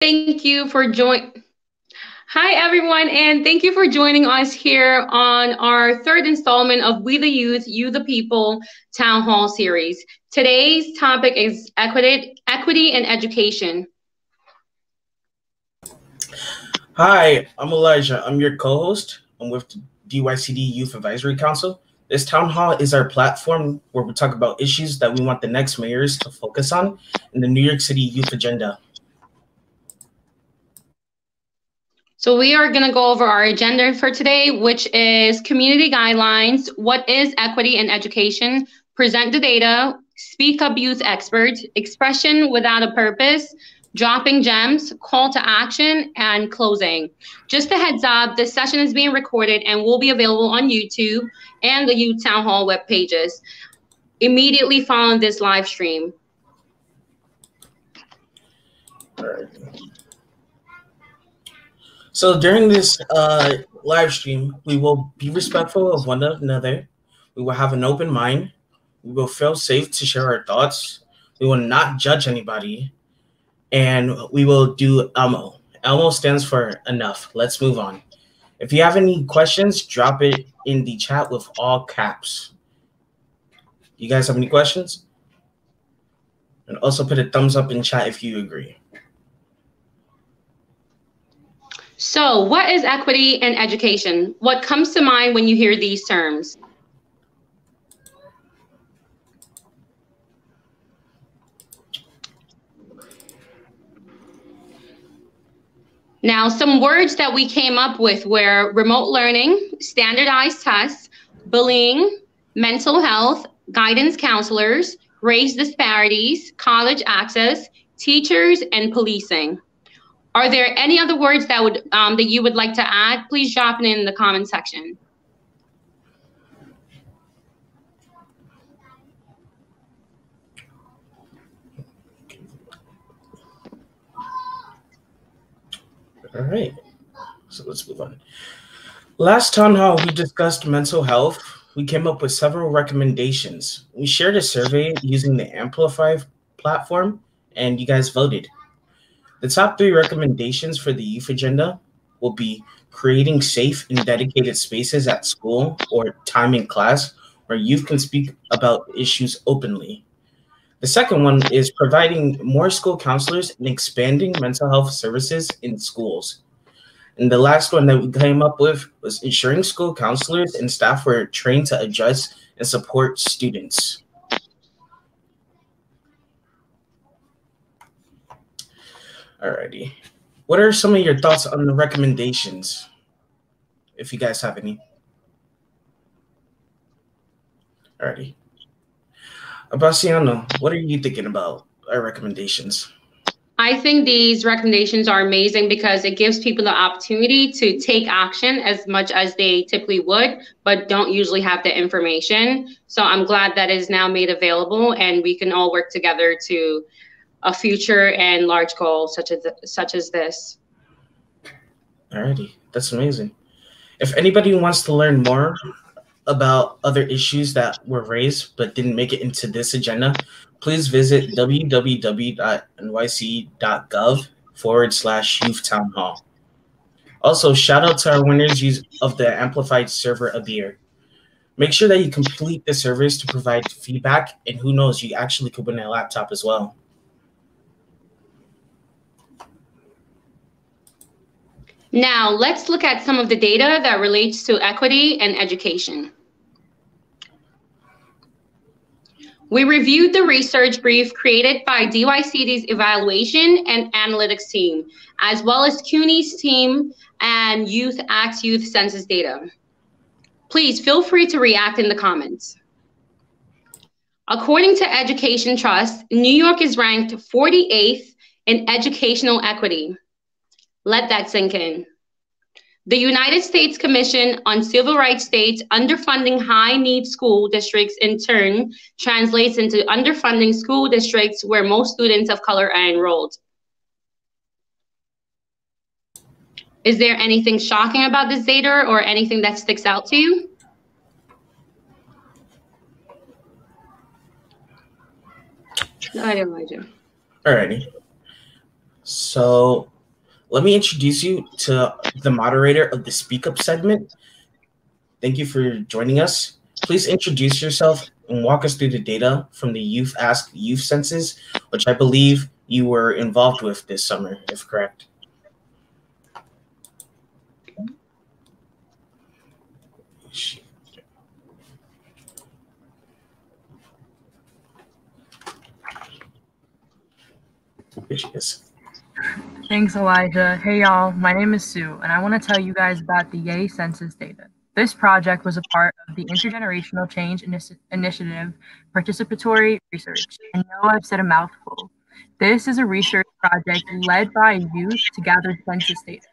Thank you for joining. Hi, everyone, and thank you for joining us here on our third installment of We the Youth, You the People Town Hall series. Today's topic is equity in education. Hi, I'm Elijah. I'm your co-host. I'm with the DYCD Youth Advisory Council. This town hall is our platform where we talk about issues that we want the next mayors to focus on in the New York City youth agenda. So we are going to go over our agenda for today, which is community guidelines, what is equity in education, present the data, speak up youth experts, expression without a purpose, dropping gems, call to action, and closing. Just a heads up, this session is being recorded and will be available on YouTube and the Youth Town Hall web pages immediately following this live stream. All right. So during this live stream, we will be respectful of one another. We will have an open mind. We will feel safe to share our thoughts. We will not judge anybody. And we will do ELMO. ELMO stands for enough. Let's move on. If you have any questions, drop it in the chat with all caps. You guys have any questions? And also put a thumbs up in chat if you agree. So, what is equity in education? What comes to mind when you hear these terms? Now, some words that we came up with were remote learning, standardized tests, bullying, mental health, guidance counselors, race disparities, college access, teachers, and policing. Are there any other words that you would like to add? Please drop it in the comment section. All right, so let's move on. Last town hall, we discussed mental health. We came up with several recommendations. We shared a survey using the Amplify platform, and you guys voted. The top 3 recommendations for the youth agenda will be creating safe and dedicated spaces at school or time in class where youth can speak about issues openly. The second one is providing more school counselors and expanding mental health services in schools. And the last one that we came up with was ensuring school counselors and staff were trained to address and support students. Alrighty. What are some of your thoughts on the recommendations, if you guys have any? Alrighty. Abaciano, what are you thinking about our recommendations? I think these recommendations are amazing because it gives people the opportunity to take action as much as they typically would, but don't usually have the information. So I'm glad that it is now made available and we can all work together to a future and large goal such as this. Alrighty, that's amazing. If anybody wants to learn more about other issues that were raised but didn't make it into this agenda, please visit www.nyc.gov/youth town hall. Also, shout out to our winners of the Amplified Server of the Year. Make sure that you complete the surveys to provide feedback, and who knows, you actually could win a laptop as well. Now, let's look at some of the data that relates to equity and education. We reviewed the research brief created by DYCD's evaluation and analytics team, as well as CUNY's team and Youth Acts Youth Census data. Please feel free to react in the comments. According to Education Trust, New York is ranked 48th in educational equity. Let that sink in. The United States Commission on Civil Rights states underfunding high-need school districts in turn translates into underfunding school districts where most students of color are enrolled. Is there anything shocking about this data or anything that sticks out to you? Go ahead, Elijah. Alrighty. So Let me introduce you to the moderator of the Speak Up segment. Thank you for joining us. Please introduce yourself and walk us through the data from the Youth Ask Youth Census, which I believe you were involved with this summer, if correct. Here she is. Thanks, Elijah. Hey, y'all. My name is Sue, and I want to tell you guys about the Yay Census data. This project was a part of the Intergenerational Change Initiative Participatory Research. I know I've said a mouthful. This is a research project led by youth to gather census data.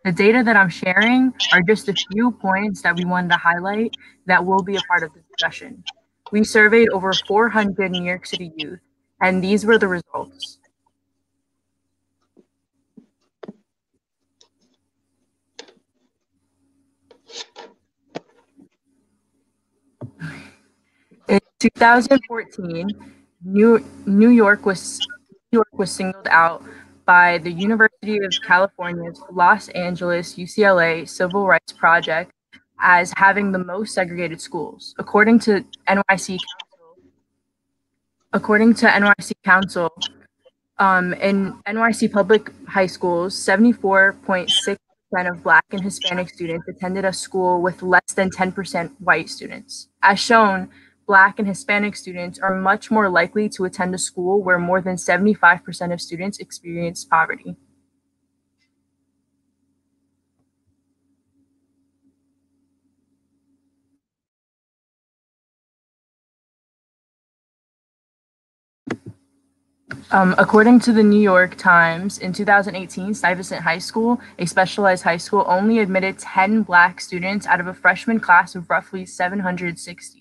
The data that I'm sharing are just a few points that we wanted to highlight that will be a part of the discussion. We surveyed over 400 New York City youth, and these were the results. In 2014, New York was singled out by the University of California's Los Angeles UCLA Civil Rights Project as having the most segregated schools. According to NYC Council, in NYC public high schools, 74.6% of Black and Hispanic students attended a school with less than 10% white students. As shown, Black and Hispanic students are much more likely to attend a school where more than 75% of students experience poverty. According to the New York Times, in 2018, Stuyvesant High School, a specialized high school, only admitted 10 Black students out of a freshman class of roughly 760.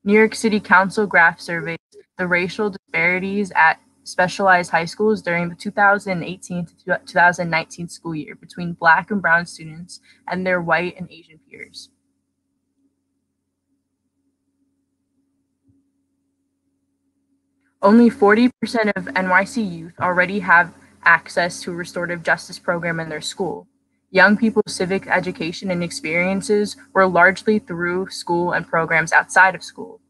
New York City Council graph surveys the racial disparities at specialized high schools during the 2018 to 2019 school year between Black and brown students and their white and Asian peers. Only 40% of NYC youth already have access to a restorative justice program in their school. Young people's civic education and experiences were largely through school and programs outside of school.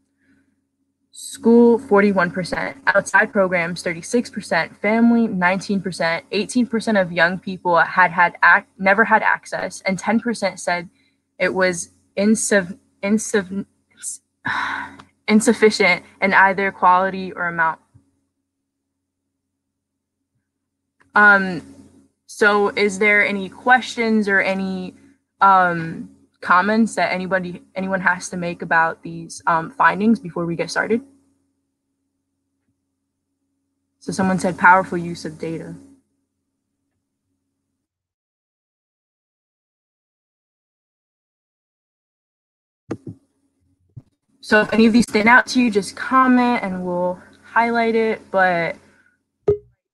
School, 41%, outside programs, 36%, family, 19%, 18% of young people never had access, and 10% said it was insufficient in either quality or amount. So is there any questions or any comments that anyone has to make about these findings before we get started? So someone said powerful use of data. So if any of these stand out to you, just comment and we'll highlight it. But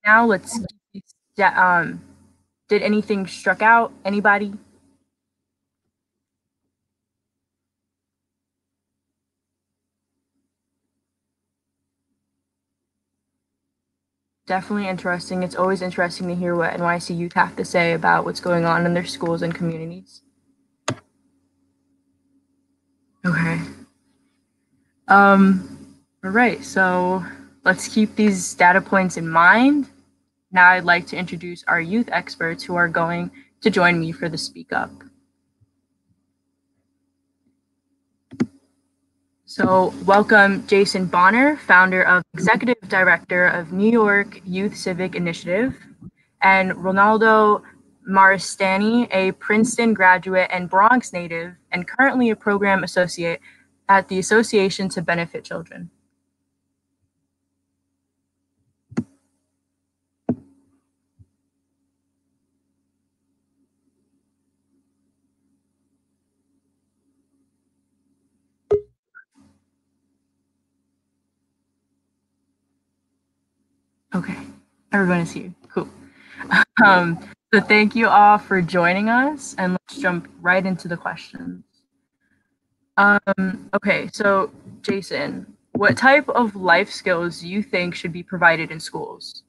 now let's, did anything struck out? Anybody? Definitely interesting. It's always interesting to hear what NYC youth have to say about what's going on in their schools and communities. Okay. All right, so let's keep these data points in mind. Now I'd like to introduce our youth experts who are going to join me for the Speak Up. So welcome Jason Bonner, founder of Executive Director of New York Youth Civic Initiative, and Ronaldo Maristani, a Princeton graduate and Bronx native, and currently a program associate at the Association to Benefit Children. Okay, everyone is here. Cool. So thank you all for joining us, and let's jump right into the questions. Okay, so Jason, what type of life skills do you think should be provided in schools?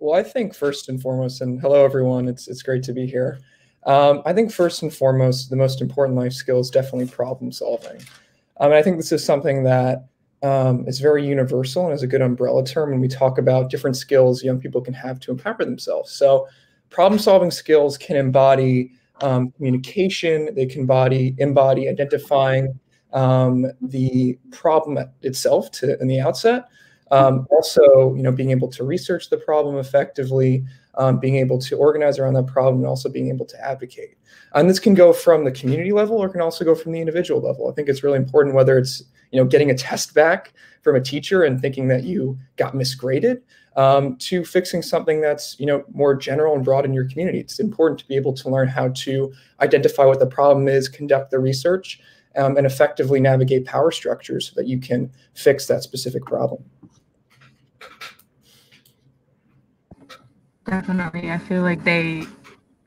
Well, I think first and foremost, and hello everyone, it's great to be here. I think first and foremost, the most important life skill is definitely problem solving. And I think this is something that is very universal and is a good umbrella term when we talk about different skills young people can have to empower themselves. So problem solving skills can embody communication, they can embody identifying the problem itself in the outset. Also, being able to research the problem effectively, being able to organize around that problem, and also being able to advocate. And this can go from the community level, or can also go from the individual level. I think it's really important, whether it's getting a test back from a teacher and thinking that you got misgraded, to fixing something that's more general and broad in your community. It's important to be able to learn how to identify what the problem is, conduct the research, and effectively navigate power structures so that you can fix that specific problem. Definitely. I feel like they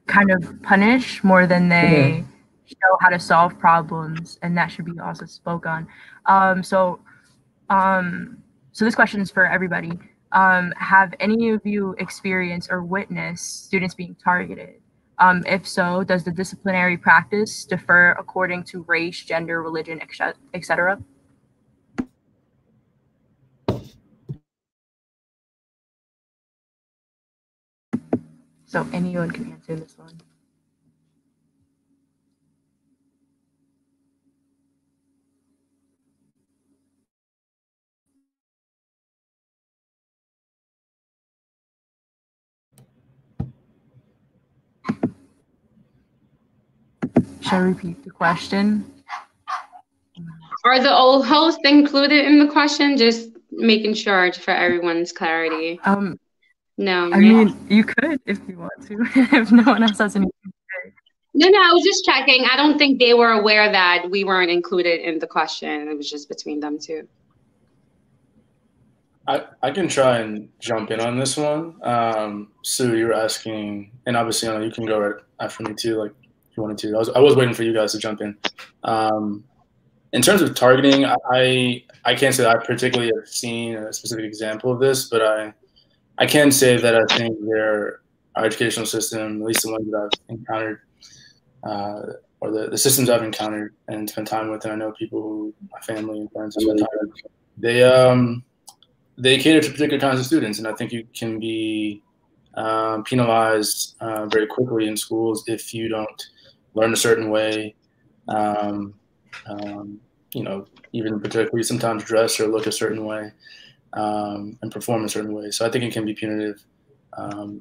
kind of punish more than they show how to solve problems, and that should be also spoke on. So this question is for everybody. Have any of you experienced or witnessed students being targeted? If so, does the disciplinary practice differ according to race, gender, religion, etc.? So anyone can answer this one. Shall I repeat the question? Are the old hosts included in the question? Just making sure for everyone's clarity. No, right? I mean, you could if you want to, if no one else has anything to say. No, I was just checking. I don't think they were aware that we weren't included in the question. It was just between them two. I can try and jump in on this one. Sue, you were asking, and obviously you can go right after me too, like if you wanted to. I was waiting for you guys to jump in. In terms of targeting, I can't say that I particularly have seen a specific example of this, but I can say that I think our educational system, at least the ones that I've encountered, or the systems I've encountered and spent time with, and I know people who, my family and friends have spent time with, they cater to particular kinds of students, and I think you can be penalized very quickly in schools if you don't learn a certain way, even particularly sometimes dress or look a certain way, and perform a certain way. So I think it can be punitive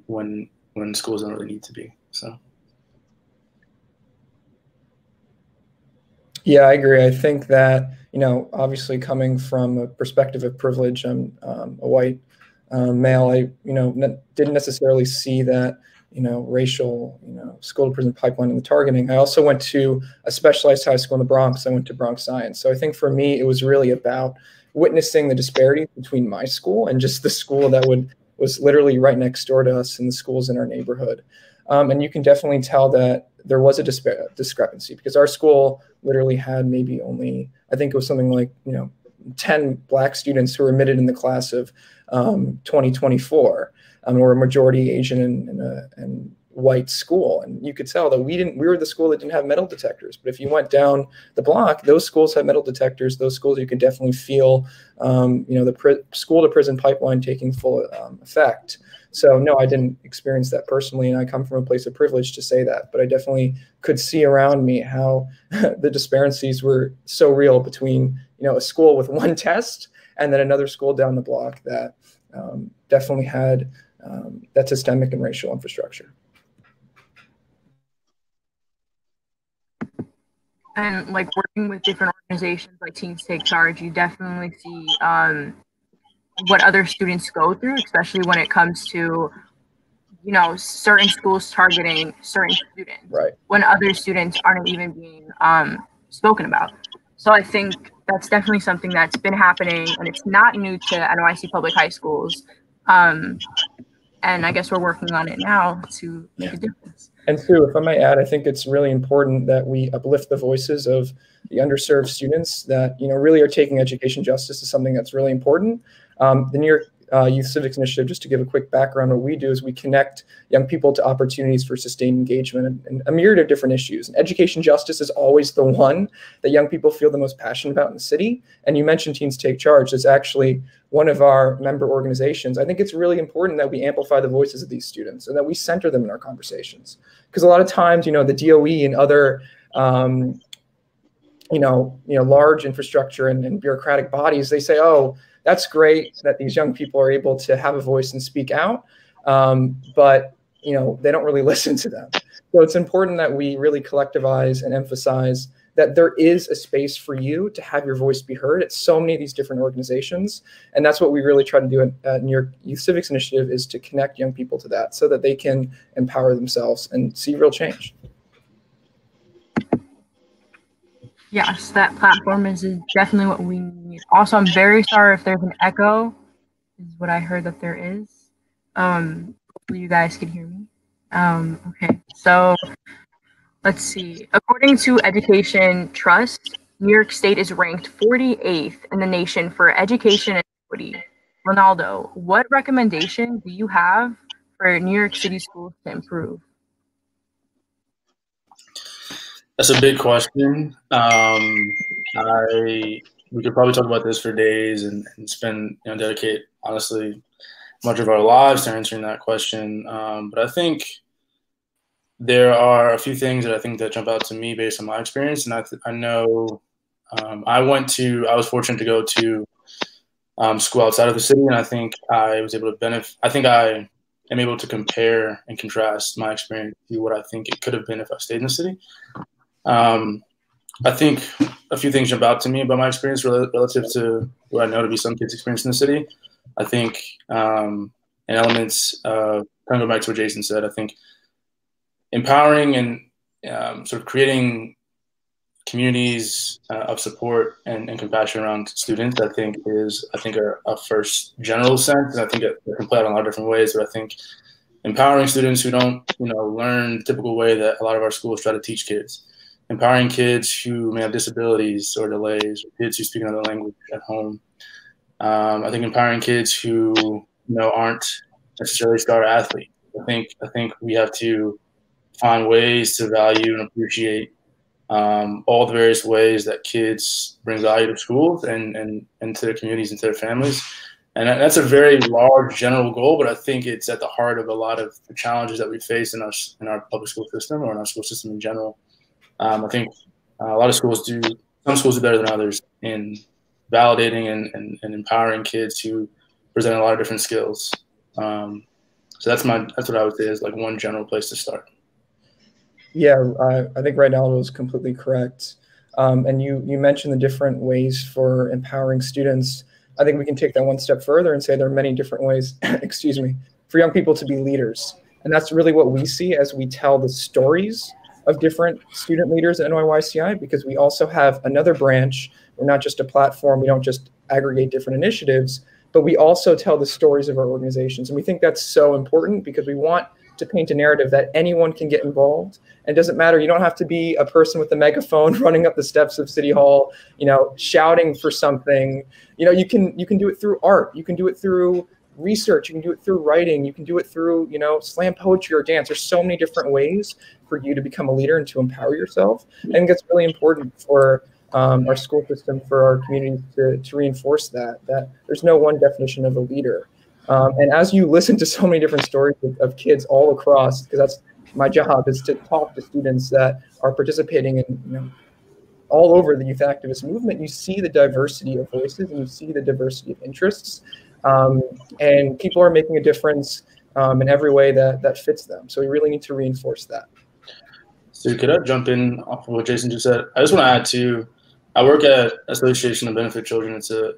when schools don't really need to be. So. Yeah, I agree. I think that, obviously coming from a perspective of privilege, I'm a white male. I, didn't necessarily see that, racial, school to prison pipeline in the targeting. I also went to a specialized high school in the Bronx. I went to Bronx Science. So I think for me, it was really about witnessing the disparity between my school and just the school that was literally right next door to us and the schools in our neighborhood. And you can definitely tell that there was a discrepancy, because our school literally had maybe only, I think it was something like, 10 Black students who were admitted in the class of 2024. We're a majority Asian and white school. And you could tell that we were the school that didn't have metal detectors. But if you went down the block, those schools had metal detectors. Those schools, you could definitely feel, the school to prison pipeline taking full effect. So no, I didn't experience that personally, and I come from a place of privilege to say that, but I definitely could see around me how the disparities were so real between, a school with one test and then another school down the block that definitely had that systemic and racial infrastructure. And like working with different organizations like Teens Take Charge, you definitely see what other students go through, especially when it comes to, certain schools targeting certain students, right, when other students aren't even being spoken about. So I think that's definitely something that's been happening, and it's not new to NYC public high schools. And I guess we're working on it now to make a difference. And Sue, if I might add, I think it's really important that we uplift the voices of the underserved students that, really are taking education justice as something that's really important. The New York Youth Civics Initiative, just to give a quick background, what we do is we connect young people to opportunities for sustained engagement and a myriad of different issues. And education justice is always the one that young people feel the most passionate about in the city. And you mentioned Teens Take Charge. It's actually one of our member organizations. I think it's really important that we amplify the voices of these students and that we center them in our conversations. Because a lot of times, the DOE and other large infrastructure and bureaucratic bodies, they say, oh, that's great that these young people are able to have a voice and speak out, but they don't really listen to them. So it's important that we really collectivize and emphasize that there is a space for you to have your voice be heard at so many of these different organizations. And that's what we really try to do at New York Youth Civics Initiative, is to connect young people to that so that they can empower themselves and see real change. Yes, that platform is definitely what we need. Also, I'm very sorry if there's an echo, is what I heard that there is. Hopefully you guys can hear me. Okay, so let's see. According to Education Trust, New York State is ranked 48th in the nation for education and equity. Ronaldo, what recommendation do you have for New York City schools to improve? That's a big question. We could probably talk about this for days and spend, dedicate, honestly, much of our lives to answering that question. But I think there are a few things that I think that jump out to me based on my experience. And I know I was fortunate to go to school outside of the city, and I think I was able to benefit. I think I am able to compare and contrast my experience to what I think it could have been if I stayed in the city. I think a few things jump out to me about my experience relative to what I know to be some kids' experience in the city. I think in elements of, kind of go back to what Jason said, I think empowering and sort of creating communities of support and compassion around students, I think are a first general sense. And I think it can play out in a lot of different ways, but I think empowering students who don't, learn the typical way that a lot of our schools try to teach kids. Empowering kids who may have disabilities or delays, or kids who speak another language at home. I think empowering kids who aren't necessarily star athletes. I think we have to find ways to value and appreciate all the various ways that kids bring value to schools and to their communities and to their families. And that's a very large general goal, but I think it's at the heart of a lot of the challenges that we face in our public school system, or in our school system in general. I think a lot of schools some schools do better than others in validating and empowering kids who present a lot of different skills. So that's what I would say is like one general place to start. Yeah, I think Ronaldo is completely correct. And you mentioned the different ways for empowering students. I think we can take that one step further and say there are many different ways, excuse me, for young people to be leaders. And that's really what we see as we tell the stories of different student leaders at NYYCI, because we also have another branch. We're not just a platform. We don't just aggregate different initiatives, but we also tell the stories of our organizations. And we think that's so important because we want to paint a narrative that anyone can get involved. And it doesn't matter. You don't have to be a person with a megaphone running up the steps of City Hall, shouting for something. You can do it through art. You can do it through research. You can do it through writing. You can do it through, slam poetry or dance. There's so many different ways for you to become a leader and to empower yourself. I think that's really important for our school system, for our communities to reinforce that there's no one definition of a leader. And as you listen to so many different stories of kids all across, because that's my job, is to talk to students that are participating in, all over the youth activist movement, you see the diversity of voices and you see the diversity of interests. And people are making a difference in every way that fits them. So we really need to reinforce that. So could I jump in off of what Jason just said? I just want to add to, I work at Association of Benefit Children. It's a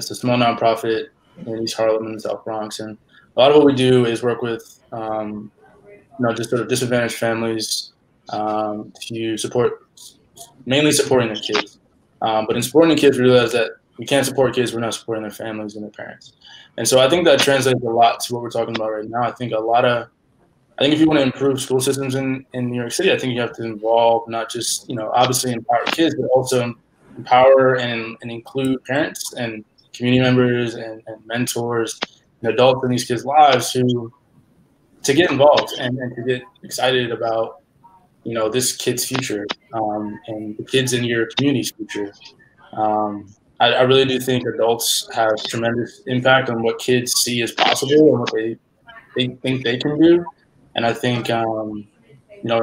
small nonprofit in East Harlem in the South Bronx. And a lot of what we do is work with, just sort of disadvantaged families to mainly supporting their kids. But in supporting the kids, we realize that we can't support kids, we're not supporting their families and their parents. And so I think that translates a lot to what we're talking about right now. I think if you want to improve school systems in New York City, I think you have to involve not just, obviously empower kids, but also empower and include parents and community members and mentors and adults in these kids' lives to get involved and to get excited about, you know, this kid's future and the kids in your community's future. I really do think adults have tremendous impact on what kids see as possible and what they think they can do. And I think, you know,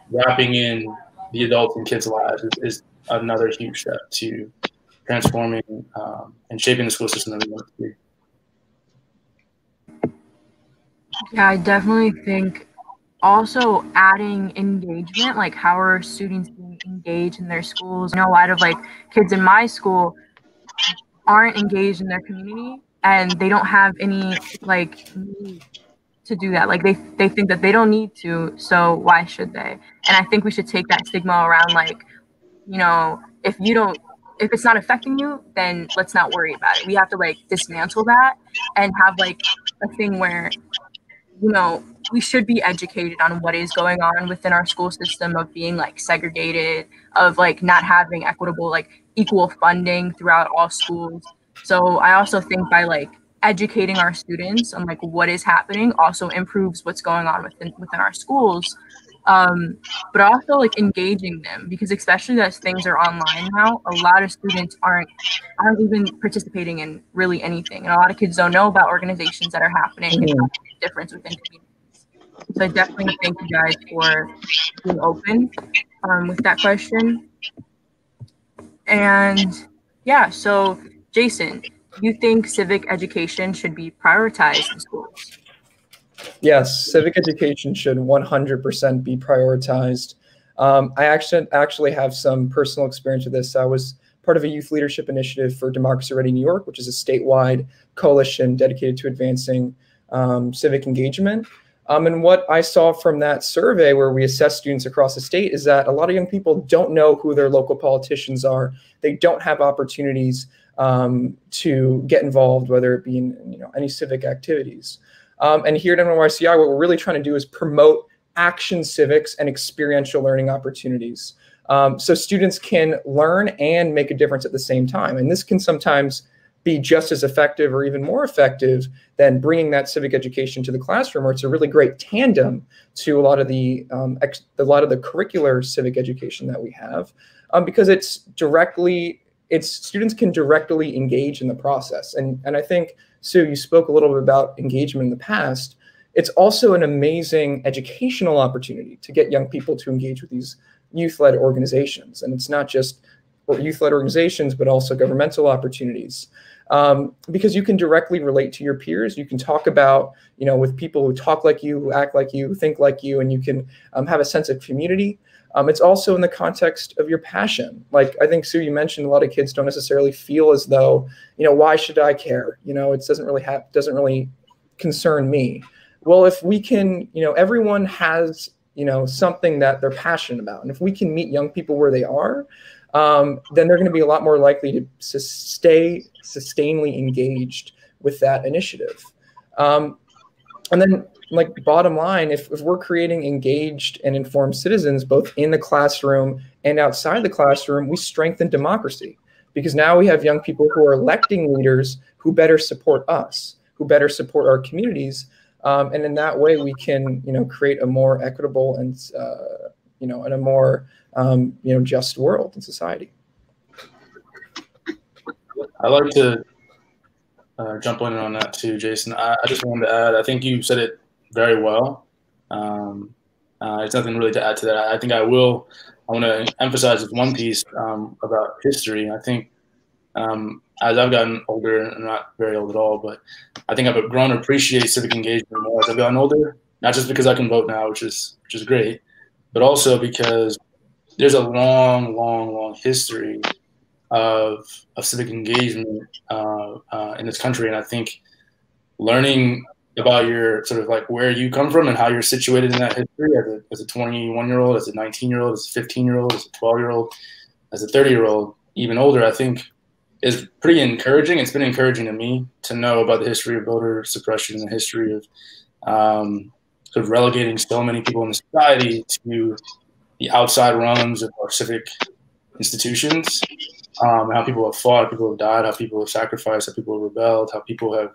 wrapping in the adults and kids' lives is another huge step to transforming and shaping the school system that we want to be. Yeah, I definitely think also adding engagement, like how are students being engaged in their schools? You know, a lot of like kids in my school aren't engaged in their community and they don't have any like need to do that. Like they think that they don't need to, so why should they? And I think we should take that stigma around like, you know, if it's not affecting you, then let's not worry about it. We have to like dismantle that and have like a thing where, you know, we should be educated on what is going on within our school system of being like segregated, of like not having equitable, like equal funding throughout all schools. So I also think by like educating our students on like what is happening also improves what's going on within our schools. But also like engaging them, because especially as things are online now, a lot of students aren't even participating in really anything, and a lot of kids don't know about organizations that are happening and how to make a difference within communities. So I definitely thank you guys for being open with that question. And yeah, so Jason, you think civic education should be prioritized in schools? Yes, civic education should 100% be prioritized. I actually have some personal experience with this. I was part of a youth leadership initiative for Democracy Ready New York, which is a statewide coalition dedicated to advancing civic engagement. And what I saw from that survey where we assess students across the state is that a lot of young people don't know who their local politicians are. They don't have opportunities to get involved, whether it be in any civic activities. And here at NYCI, what we're really trying to do is promote action civics and experiential learning opportunities. So students can learn and make a difference at the same time. And this can sometimes be just as effective or even more effective than bringing that civic education to the classroom, where it's a really great tandem to a lot of the curricular civic education that we have, because students can directly engage in the process. And I think, Sue, you spoke a little bit about engagement in the past. It's also an amazing educational opportunity to get young people to engage with these youth-led organizations. And it's not just youth-led organizations, but also governmental opportunities. Because you can directly relate to your peers. You can talk about, with people who talk like you, who act like you, who think like you, and you can have a sense of community. It's also in the context of your passion. Like I think, Sue, you mentioned a lot of kids don't necessarily feel as though, why should I care? It doesn't really concern me. Well, if we can, everyone has, something that they're passionate about. And if we can meet young people where they are, then they're going to be a lot more likely to stay sustainably engaged with that initiative. And then, like, bottom line, if we're creating engaged and informed citizens, both in the classroom and outside the classroom, we strengthen democracy, because now we have young people who are electing leaders who better support us, who better support our communities. And in that way, we can, create a more equitable and, and a more, just world and society. I'd like to jump in on that too, Jason. I just wanted to add, I think you said it very well. There's nothing really to add to that. I think I want to emphasize one piece about history. I think as I've gotten older, I'm not very old at all, but I think I've grown to appreciate civic engagement more as I've gotten older, not just because I can vote now, which is great, but also because there's a long, long, long history of civic engagement in this country. And I think learning about your sort of like where you come from and how you're situated in that history as a 21-year-old, as a 19-year-old, as a 15-year-old, as a 12-year-old, as a 30-year-old, even older, I think is pretty encouraging. It's been encouraging to me to know about the history of voter suppression and the history of sort of relegating so many people in the society to the outside rungs of our civic institutions. how people have fought, how people have died, how people have sacrificed, how people have rebelled, how people have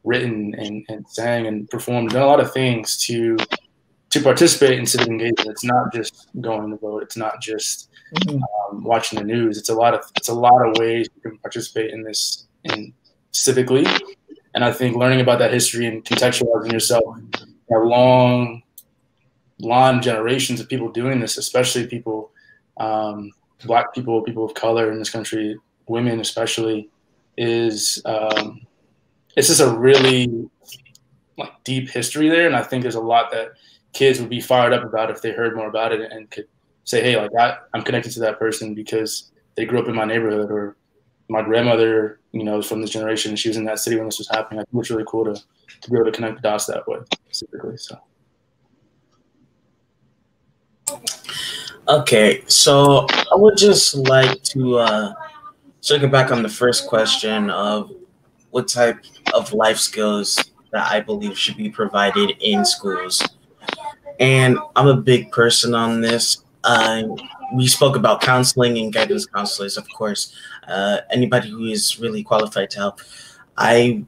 written and sang and performed, done a lot of things to participate in civic engagement. It's not just going to vote. It's not just watching the news. It's a lot of ways you can participate in this civically. And I think learning about that history and contextualizing yourself, long generations of people doing this, especially people, Black people, people of color in this country, women especially, is it's just a really deep history there. And I think there's a lot that kids would be fired up about if they heard more about it and could say, hey, I'm connected to that person because they grew up in my neighborhood, or my grandmother, is from this generation and she was in that city when this was happening. I think it's really cool to be able to connect the dots that way specifically. So. Okay, so I would just like to circle back on the first question of what type of life skills that I believe should be provided in schools. And I'm a big person on this. We spoke about counseling and guidance counselors, of course. Anybody who is really qualified to help. I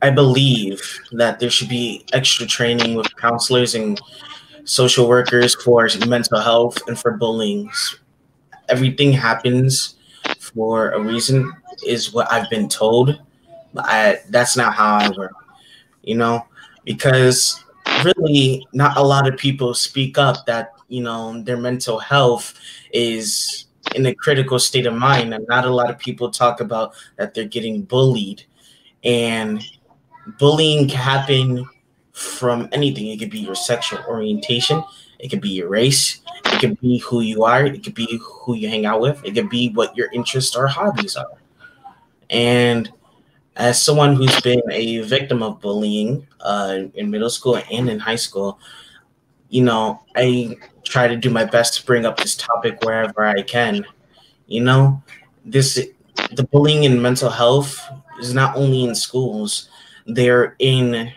believe that there should be extra training with counselors and social workers for mental health and for bullying. Everything happens for a reason, is what I've been told. But that's not how I work, because really not a lot of people speak up that, their mental health is in a critical state of mind. And not a lot of people talk about that they're getting bullied. And bullying can happen from anything. It could be your sexual orientation. It could be your race. It could be who you are. It could be who you hang out with. It could be what your interests or hobbies are. And as someone who's been a victim of bullying in middle school and in high school, I try to do my best to bring up this topic wherever I can. The bullying and mental health is not only in schools. They're in,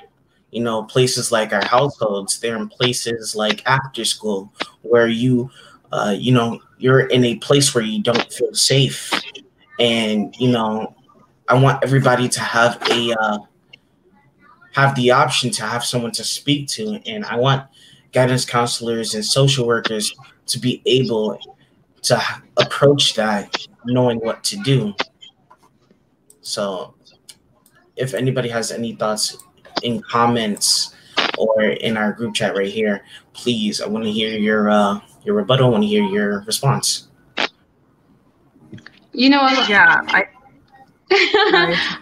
places like our households. They're in places like after school, where you're in a place where you don't feel safe. And, I want everybody to have the option to have someone to speak to. And I want guidance counselors and social workers to be able to approach that knowing what to do. So if anybody has any thoughts in comments or in our group chat right here, please, I want to hear your rebuttal. I want to hear your response.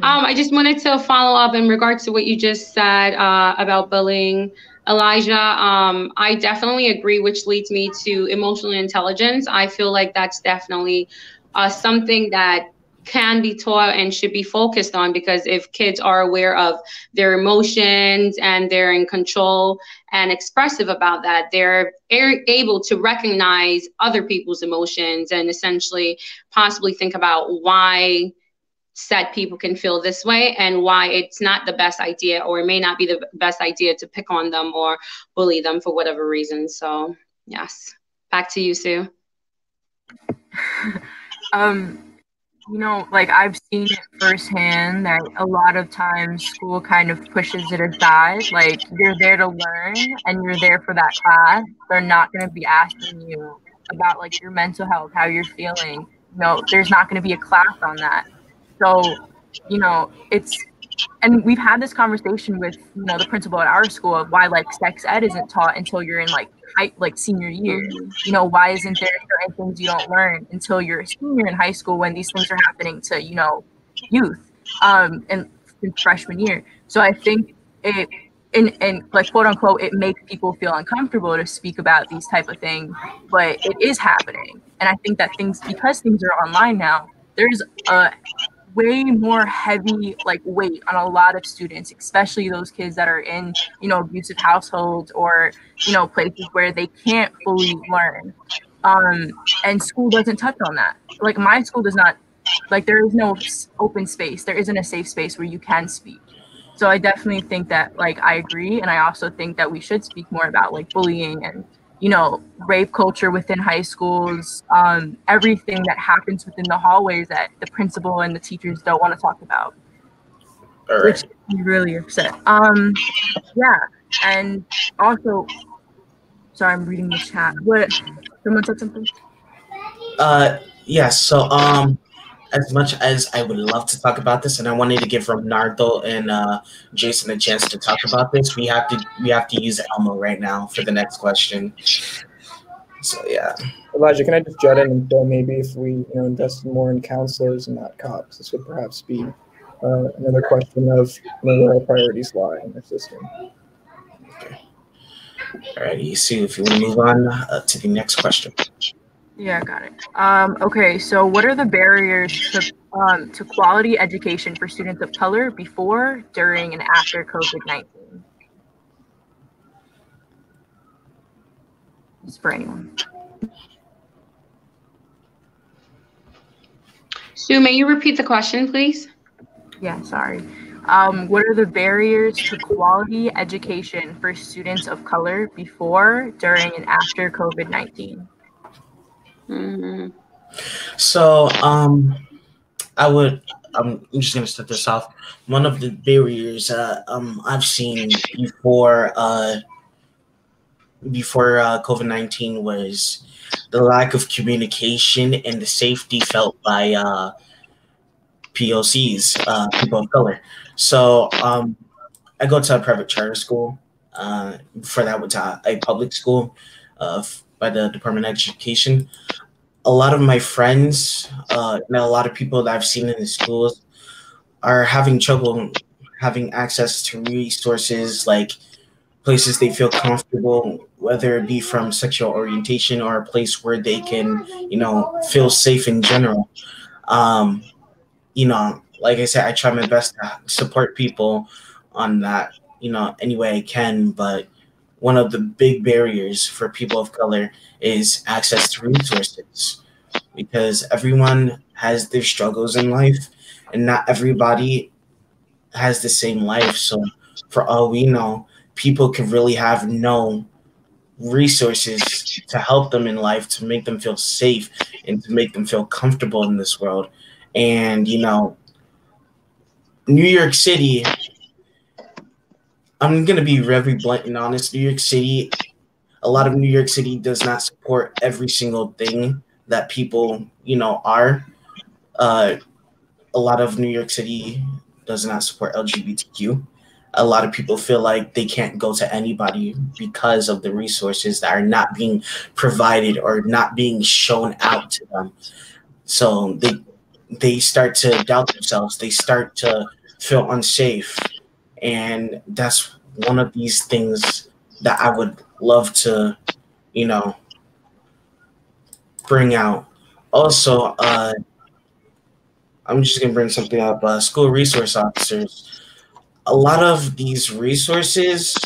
I just wanted to follow up in regards to what you just said about bullying, Elijah. I definitely agree, which leads me to emotional intelligence. I feel like that's definitely something that can be taught and should be focused on, because if kids are aware of their emotions and they're in control and expressive about that, they're able to recognize other people's emotions and essentially possibly think about why said people can feel this way and why it's not the best idea, or it may not be the best idea to pick on them or bully them for whatever reason. So yes, back to you, Sue. I've seen it firsthand that a lot of times school kind of pushes it aside. Like, you're there to learn and you're there for that class. They're not going to be asking you about your mental health, how you're feeling. There's not going to be a class on that. So, and we've had this conversation with, the principal at our school of why sex ed isn't taught until you're in senior year. Why isn't there certain things you don't learn until you're a senior in high school, when these things are happening to, youth in freshman year. So I think it, and quote unquote, it makes people feel uncomfortable to speak about these type of things, but it is happening. And I think that because things are online now, there's a way more heavy weight on a lot of students, especially those kids that are in abusive households or places where they can't fully learn, and school doesn't touch on that. My school does not, there is no open space, there isn't a safe space where you can speak. So I definitely think that I agree, and I also think that we should speak more about bullying and rape culture within high schools, everything that happens within the hallways that the principal and the teachers don't want to talk about, which makes me really upset. Yeah, and also, sorry, I'm reading the chat. What? Someone said something? Yes. So, as much as I would love to talk about this, and I wanted to give Ronaldo and Jason a chance to talk about this, we have to use Elmo right now for the next question. So yeah. Elijah, can I just jut in and say maybe if we invested more in counselors and not cops, this would perhaps be another question of where our priorities lie in the system. Okay. All right. You see, if you want to move on to the next question. Yeah, got it. Okay, so what are the barriers to quality education for students of color before, during, and after COVID-19? It's for anyone. Sue, may you repeat the question, please? Yeah, sorry. What are the barriers to quality education for students of color before, during, and after COVID-19? Mm-hmm. So, I'm just gonna start this off. One of the barriers I've seen before COVID-19 was the lack of communication and the safety felt by POCs, people of color. So I go to a private charter school. Before that, went to a public school by the Department of Education. A lot of my friends and a lot of people that I've seen in the schools are having trouble having access to resources like places they feel comfortable, whether it be from sexual orientation or a place where they can, feel safe in general. Like I said, I try my best to support people on that, any way I can. But one of the big barriers for people of color is access to resources, because everyone has their struggles in life and not everybody has the same life. So for all we know, people could really have no resources to help them in life, to make them feel safe and to make them feel comfortable in this world. And, New York City, I'm going to be very blunt and honest. A lot of New York City does not support every single thing that people, are. A lot of New York City does not support LGBTQ. A lot of people feel like they can't go to anybody because of the resources that are not being provided or not being shown out to them. So they start to doubt themselves. They start to feel unsafe. And that's one of these things that I would love to, bring out. Also, I'm just going to bring something up. School resource officers. A lot of these resources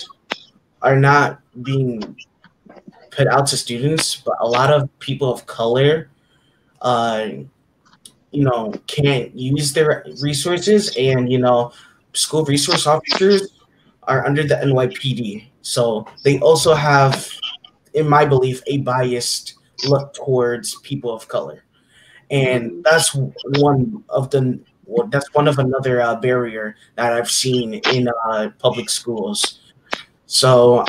are not being put out to students, but a lot of people of color, can't use their resources. And, school resource officers are under the NYPD. So they also have, in my belief, a biased look towards people of color. And that's one of another barrier that I've seen in public schools. So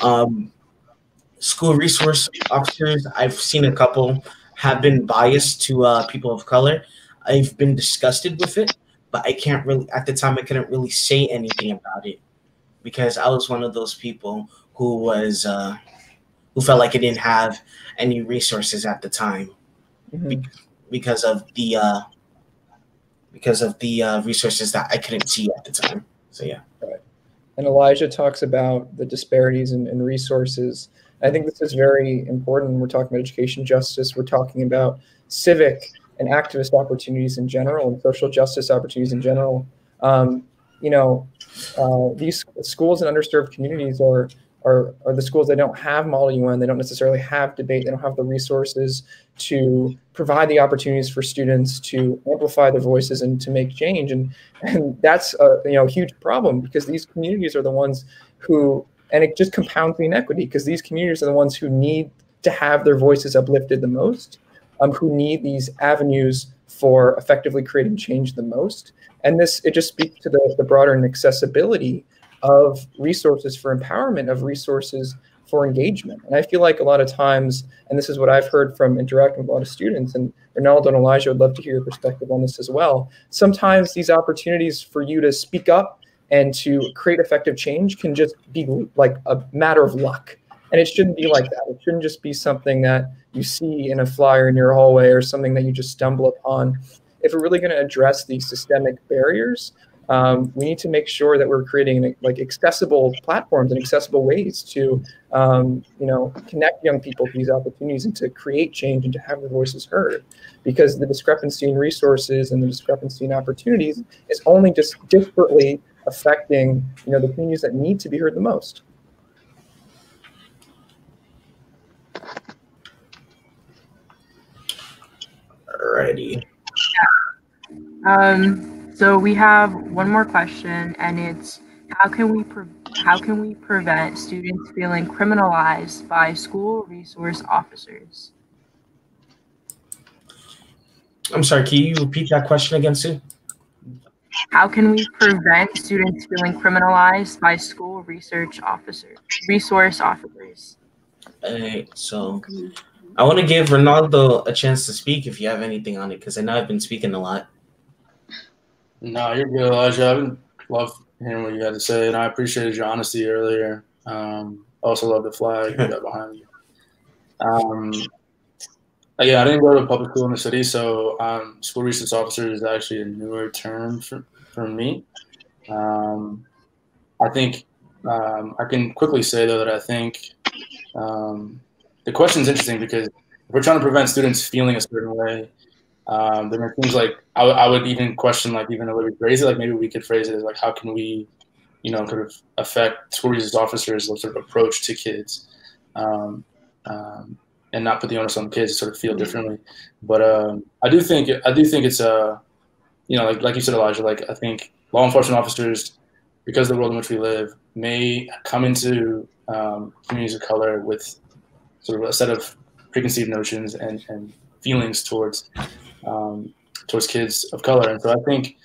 school resource officers, I've seen a couple have been biased to people of color. I've been disgusted with it, but at the time I couldn't really say anything about it because I was one of those people who felt like I didn't have any resources at the time. Mm-hmm. Because of the resources that I couldn't see at the time. So yeah. Right. And Elijah talks about the disparities in resources. I think this is very important when we're talking about education justice. We're talking about civic and activist opportunities in general and social justice opportunities in general. These schools in underserved communities are the schools that don't have Model UN. They don't necessarily have debate. They don't have the resources to provide the opportunities for students to amplify their voices and to make change. And that's a huge problem because these communities are the ones who, and it just compounds the inequity because these communities are the ones who need to have their voices uplifted the most, who need these avenues for effectively creating change the most. And it just speaks to the broader accessibility of resources for empowerment, of resources for engagement. And I feel like a lot of times, and this is what I've heard from interacting with a lot of students, and Ronaldo and Elijah would love to hear your perspective on this as well. Sometimes these opportunities for you to speak up and to create effective change can just be like a matter of luck. And it shouldn't be like that. It shouldn't just be something that you see in a flyer in your hallway or something that you just stumble upon. If we're really going to address these systemic barriers, we need to make sure that we're creating like accessible platforms and accessible ways to, connect young people to these opportunities and to create change and to have their voices heard. Because the discrepancy in resources and the discrepancy in opportunities is only just disparately affecting, the communities that need to be heard the most. Alrighty. So we have one more question, and it's how can we prevent students feeling criminalized by school resource officers? I'm sorry, can you repeat that question again, Sue? How can we prevent students feeling criminalized by school resource officers? So I want to give Ronaldo a chance to speak if you have anything on it, because I know I've been speaking a lot. No, you're good, Elijah. I love hearing what you had to say, and I appreciated your honesty earlier. Also love the flag you got behind you. Yeah, I didn't go to a public school in the city, so school resource officer is actually a newer term for me. I think I can quickly say, though, that I think the question is interesting because if we're trying to prevent students feeling a certain way, then it seems like I would even question, like, even the way we phrase it, like maybe we could phrase it as like, how can we, kind of affect school resource officers' sort of approach to kids, and not put the onus on the kids to sort of feel differently. But I do think it's like you said, Elijah, like I think law enforcement officers, because of the world in which we live, may come into communities of color with sort of a set of preconceived notions and feelings towards kids of color. And so I think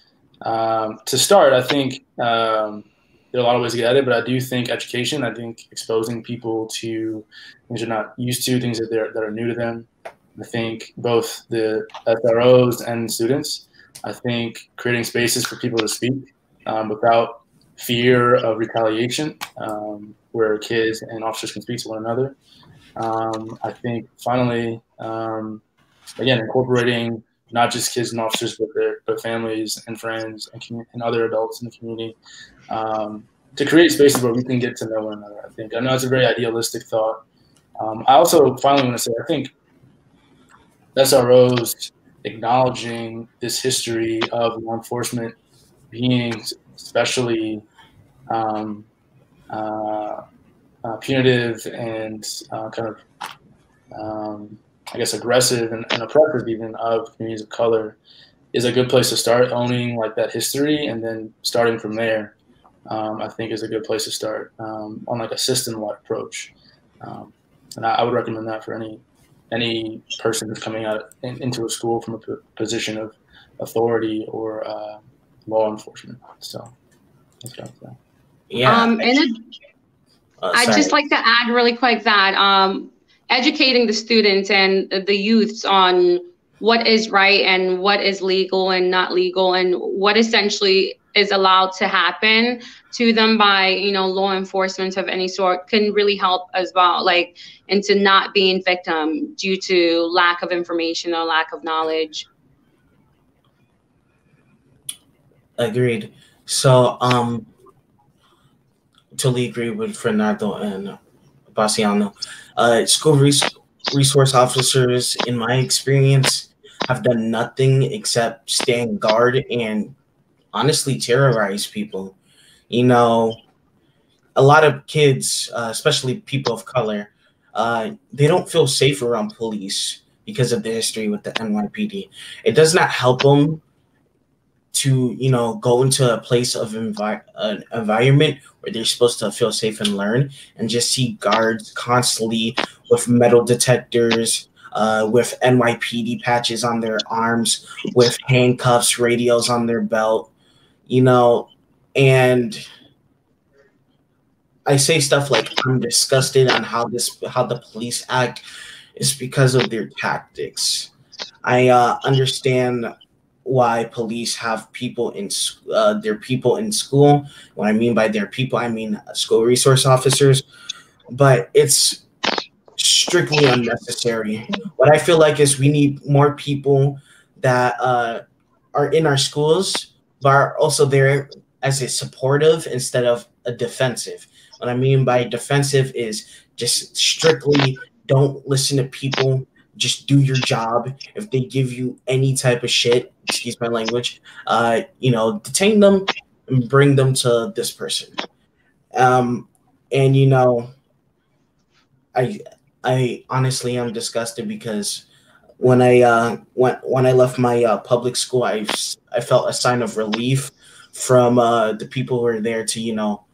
to start, I think there are a lot of ways to get at it, but I do think education, I think exposing people to things they're not used to, things that are new to them. I think both the SROs and students, I think creating spaces for people to speak without fear of retaliation, where kids and officers can speak to one another. I think finally, again, incorporating not just kids and officers, but families and friends and other adults in the community, to create spaces where we can get to know one another. I know it's a very idealistic thought. I also finally want to say, I think SROs acknowledging this history of law enforcement being especially punitive and kind of I guess aggressive and oppressive even of communities of color is a good place to start, owning like that history, and then starting from there. I think is a good place to start on like a system-wide approach, and I would recommend that for any person who's coming out into a school from a position of authority or law enforcement. So that's what I would say. Yeah. I'd just like to add really quick that educating the students and the youths on what is right and what is legal and not legal, and what essentially is allowed to happen to them by, law enforcement of any sort, can really help as well, like into not being victim due to lack of information or lack of knowledge. Agreed. So totally agree with Fernando and Bassiano. School resource officers, in my experience, have done nothing except stand guard and honestly terrorize people. A lot of kids, especially people of color, they don't feel safe around police because of the history with the NYPD. It does not help them to, you know, go into a place of an environment where they're supposed to feel safe and learn, and just see guards constantly with metal detectors, with NYPD patches on their arms, with handcuffs, radios on their belt, you know, and I say stuff like I'm disgusted on how the police act is because of their tactics. I understand why police have people in their people in school. What I mean by their people, I mean school resource officers, but it's strictly unnecessary. What I feel like is we need more people that are in our schools, but are also there as a supportive instead of a defensive. What I mean by defensive is just strictly don't listen to people. Just do your job. If they give you any type of shit, excuse my language, you know, detain them and bring them to this person. And you know, I I honestly am disgusted because when I left my public school, I felt a sign of relief from the people who were there to, you know,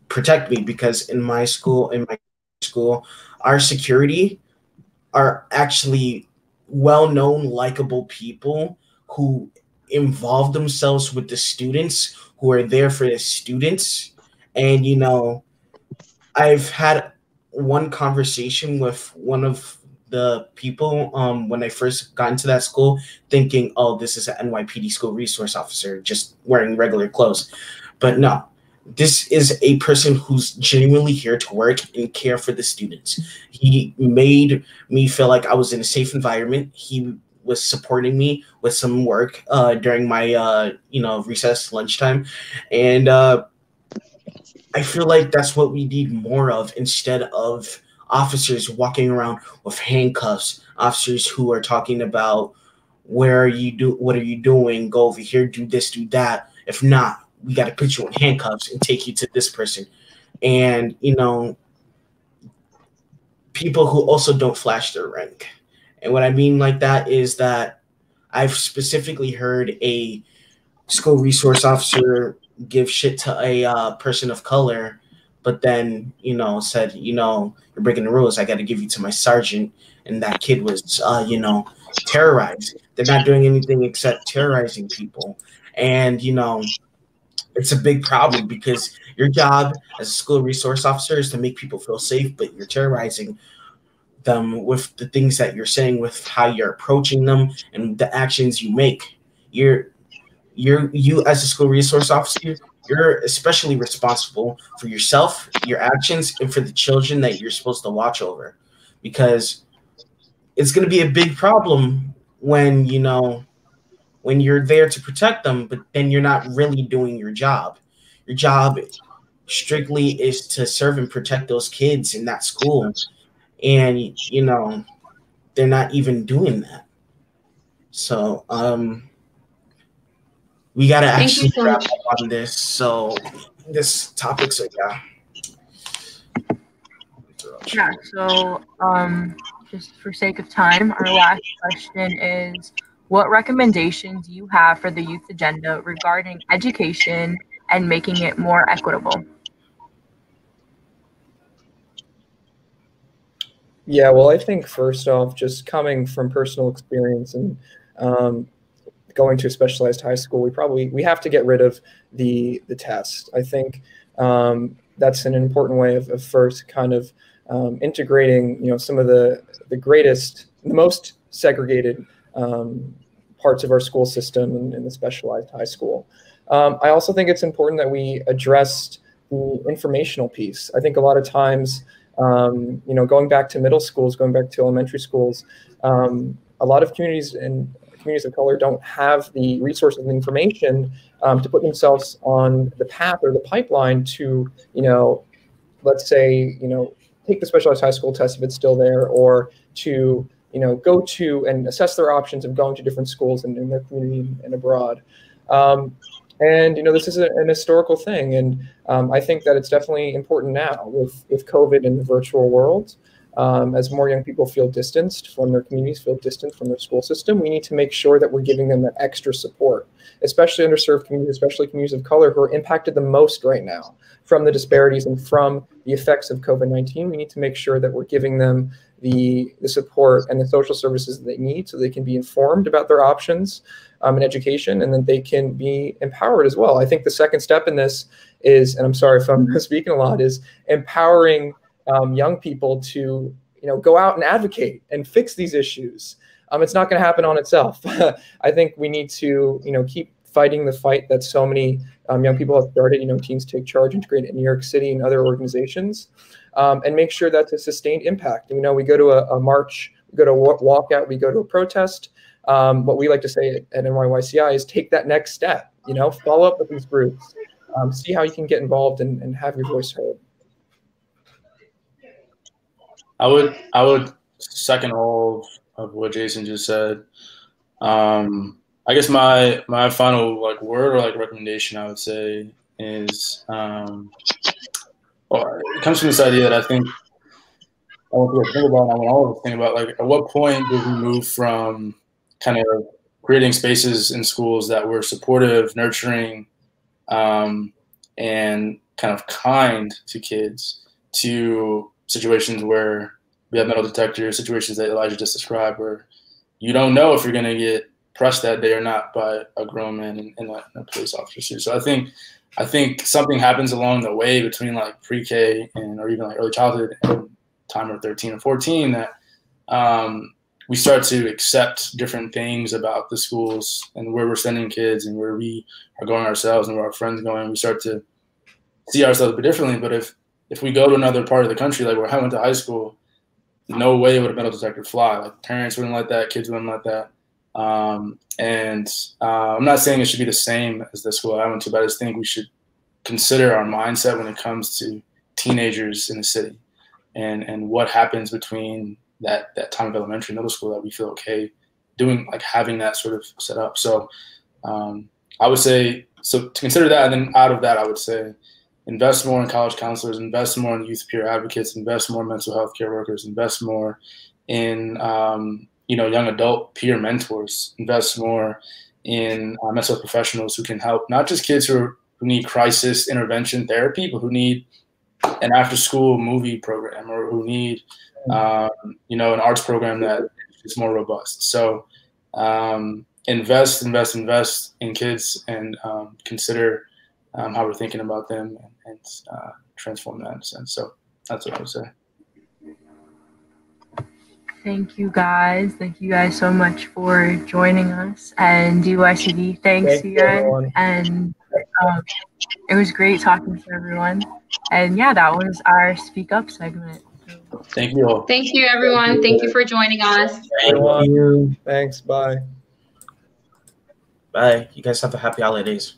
protect me, because in my school, our security are actually well-known, likable people who involve themselves with the students, who are there for the students. And you know, I've had one conversation with one of the people when I first got into that school, thinking, oh, this is an NYPD school resource officer just wearing regular clothes. But no, this is a person who's genuinely here to work and care for the students. He made me feel like I was in a safe environment. He was supporting me with some work during my you know, recess lunchtime. And I feel like that's what we need more of, instead of officers walking around with handcuffs, officers who are talking about what are you doing, go over here, do this, do that. If not, we got to put you in handcuffs and take you to this person. And you know, people who also don't flash their rank. And what I mean like that is that I've specifically heard a school resource officer give shit to a person of color, but then, you know, said, you know, you're breaking the rules. I got to give you to my sergeant. And that kid was, you know, terrorized. They're not doing anything except terrorizing people. And, you know, it's a big problem because your job as a school resource officer is to make people feel safe, but you're terrorizing them with the things that you're saying, with how you're approaching them and the actions you make. You as a school resource officer, you're especially responsible for yourself, your actions, and for the children that you're supposed to watch over, because it's going to be a big problem when, you know, when you're there to protect them, but then you're not really doing your job. Your job strictly is to serve and protect those kids in that school, and you know, they're not even doing that. So we got to actually wrap up on this. So this topic, so yeah. Yeah, so just for sake of time, our last question is, what recommendations do you have for the youth agenda regarding education and making it more equitable? Yeah, well, I think first off, just coming from personal experience and going to a specialized high school, we have to get rid of the test. I think that's an important way of first kind of integrating, you know, some of the most segregated parts of our school system in the specialized high school. I also think it's important that we address the informational piece. I think a lot of times, you know, going back to middle schools, going back to elementary schools, a lot of communities of color don't have the resources and information to put themselves on the path or the pipeline to, you know, let's say, you know, take the specialized high school test if it's still there, or to, you know, go to and assess their options of going to different schools in their community and abroad. And, you know, this is an historical thing. And I think that it's definitely important now with COVID and the virtual world. As more young people feel distanced from their communities, feel distant from their school system, we need to make sure that we're giving them that extra support, especially underserved communities, especially communities of color who are impacted the most right now from the disparities and from the effects of COVID-19. We need to make sure that we're giving them the support and the social services that they need so they can be informed about their options in education, and then they can be empowered as well. I think the second step in this is, and I'm sorry if I'm speaking a lot, is empowering young people to go out and advocate and fix these issues. It's not going to happen on itself. I think we need to keep fighting the fight that so many young people have started. Teens Take Charge, integrated in New York City and other organizations, and make sure that's a sustained impact. We go to a march, we go to a walkout, we go to a protest. What we like to say at NYYCI is take that next step. Follow up with these groups, see how you can get involved and have your voice heard. I would second all of what Jason just said. I guess my final word or recommendation, I would say, is it comes from this idea that I think I want to think about. I want all of us think about at what point do we move from kind of creating spaces in schools that were supportive, nurturing, and kind of kind to kids, to situations where we have metal detectors, situations that Elijah just described, where you don't know if you're going to get pressed that day or not by a grown man in a police officer suit. So I think something happens along the way between pre-K or even early childhood and time of 13 or 14 that we start to accept different things about the schools and where we're sending kids and where we are going ourselves and where our friends are going. We start to see ourselves a bit differently. But if we go to another part of the country, where I went to high school, no way would a metal detector fly. Parents wouldn't let that, kids wouldn't let that. And I'm not saying it should be the same as the school I went to, but I just think we should consider our mindset when it comes to teenagers in the city and what happens between that time of elementary, middle school that we feel okay doing, having that sort of set up. So I would say, so to consider that, and then out of that, I would say invest more in college counselors, invest more in youth peer advocates, invest more in mental health care workers, invest more in young adult peer mentors, invest more in mental health professionals who can help not just kids who need crisis intervention therapy, but who need an after-school movie program or who need an arts program that is more robust. So invest in kids and consider how we're thinking about them and transform that in a sense. So that's what I would say. Thank you guys. Thank you guys so much for joining us. And DYCD, thanks to you guys. Everyone. And it was great talking to everyone. And yeah, that was our Speak Up segment. Thank you all. Thank you, everyone. Thank you for joining us. Thank you. Thanks. Bye. Bye. You guys have a happy holidays.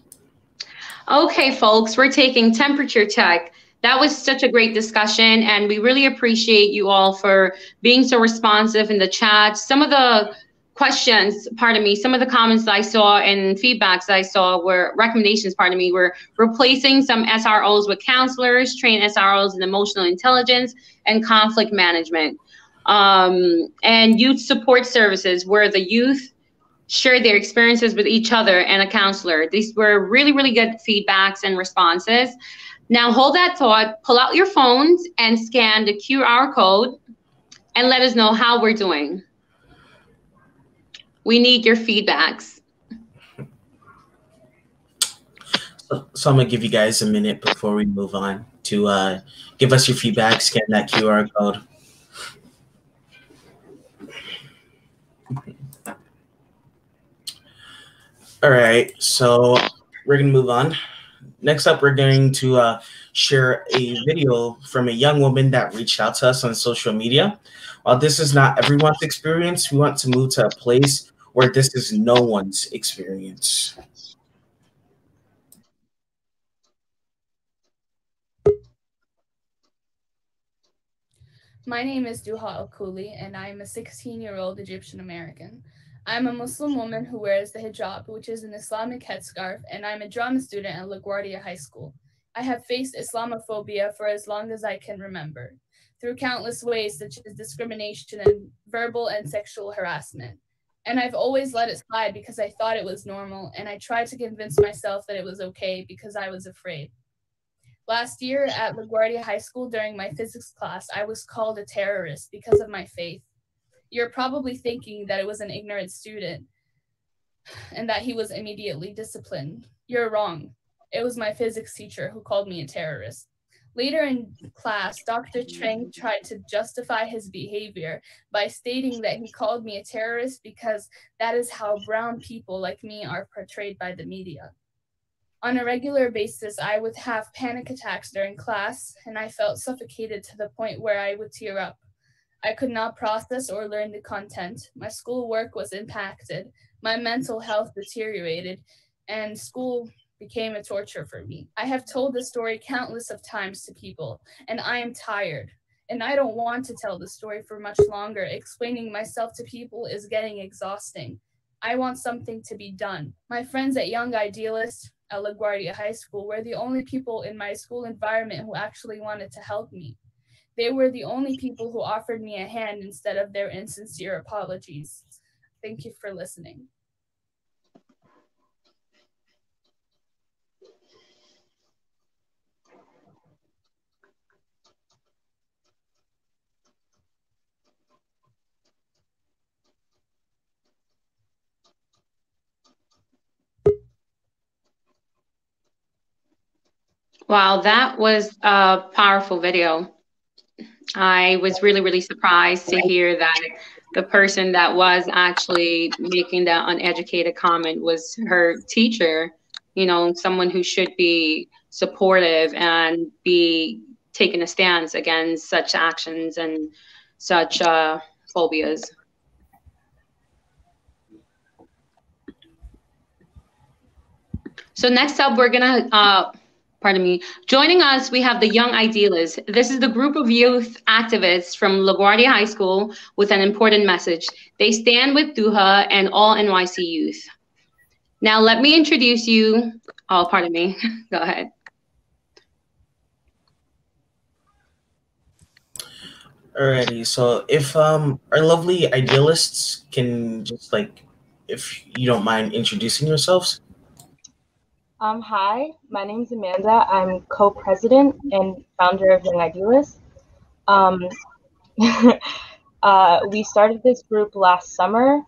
Okay, folks, we're taking temperature check. That was such a great discussion, and we really appreciate you all for being so responsive in the chat. Some of the questions, some of the comments that I saw and feedbacks that I saw were recommendations, were replacing some SROs with counselors, train SROs in emotional intelligence and conflict management, and youth support services where the youth share their experiences with each other and a counselor. These were really, really good feedbacks and responses. Now hold that thought, pull out your phones and scan the QR code and let us know how we're doing. We need your feedbacks. So I'm gonna give you guys a minute before we move on to give us your feedback, scan that QR code. All right, so we're gonna move on. Next up, we're going to share a video from a young woman that reached out to us on social media. While this is not everyone's experience, we want to move to a place where this is no one's experience. My name is Duha Al-Kuli, and I am a 16-year-old Egyptian American. I'm a Muslim woman who wears the hijab, which is an Islamic headscarf, and I'm a drama student at LaGuardia High School. I have faced Islamophobia for as long as I can remember. through countless ways, such as discrimination and verbal and sexual harassment. And I've always let it slide because I thought it was normal, and I tried to convince myself that it was okay because I was afraid. Last year at LaGuardia High School during my physics class, I was called a terrorist because of my faith. You're probably thinking that it was an ignorant student and that he was immediately disciplined. You're wrong. It was my physics teacher who called me a terrorist. Later in class, Dr. Trang tried to justify his behavior by stating that he called me a terrorist because that is how brown people like me are portrayed by the media. On a regular basis, I would have panic attacks during class, and I felt suffocated to the point where I would tear up. I could not process or learn the content. My schoolwork was impacted. My mental health deteriorated, and school became a torture for me. I have told this story countless of times to people, and I am tired. And I don't want to tell the story for much longer. Explaining myself to people is getting exhausting. I want something to be done. My friends at Young Idealist at LaGuardia High School were the only people in my school environment who actually wanted to help me. They were the only people who offered me a hand instead of their insincere apologies. Thank you for listening. Wow, that was a powerful video. I was really, really surprised to hear that the person that was actually making that uneducated comment was her teacher, you know, someone who should be supportive and be taking a stance against such actions and such phobias. So next up, we're gonna joining us, we have the Young Idealists. This is the group of youth activists from LaGuardia High School with an important message. They stand with Duha and all NYC youth. Now, let me introduce you. Oh, pardon me. Go ahead. Alrighty, so if our lovely idealists can just if you don't mind introducing yourselves. Hi, my name is Amanda. I'm co-president and founder of Young Idealist. We started this group last summer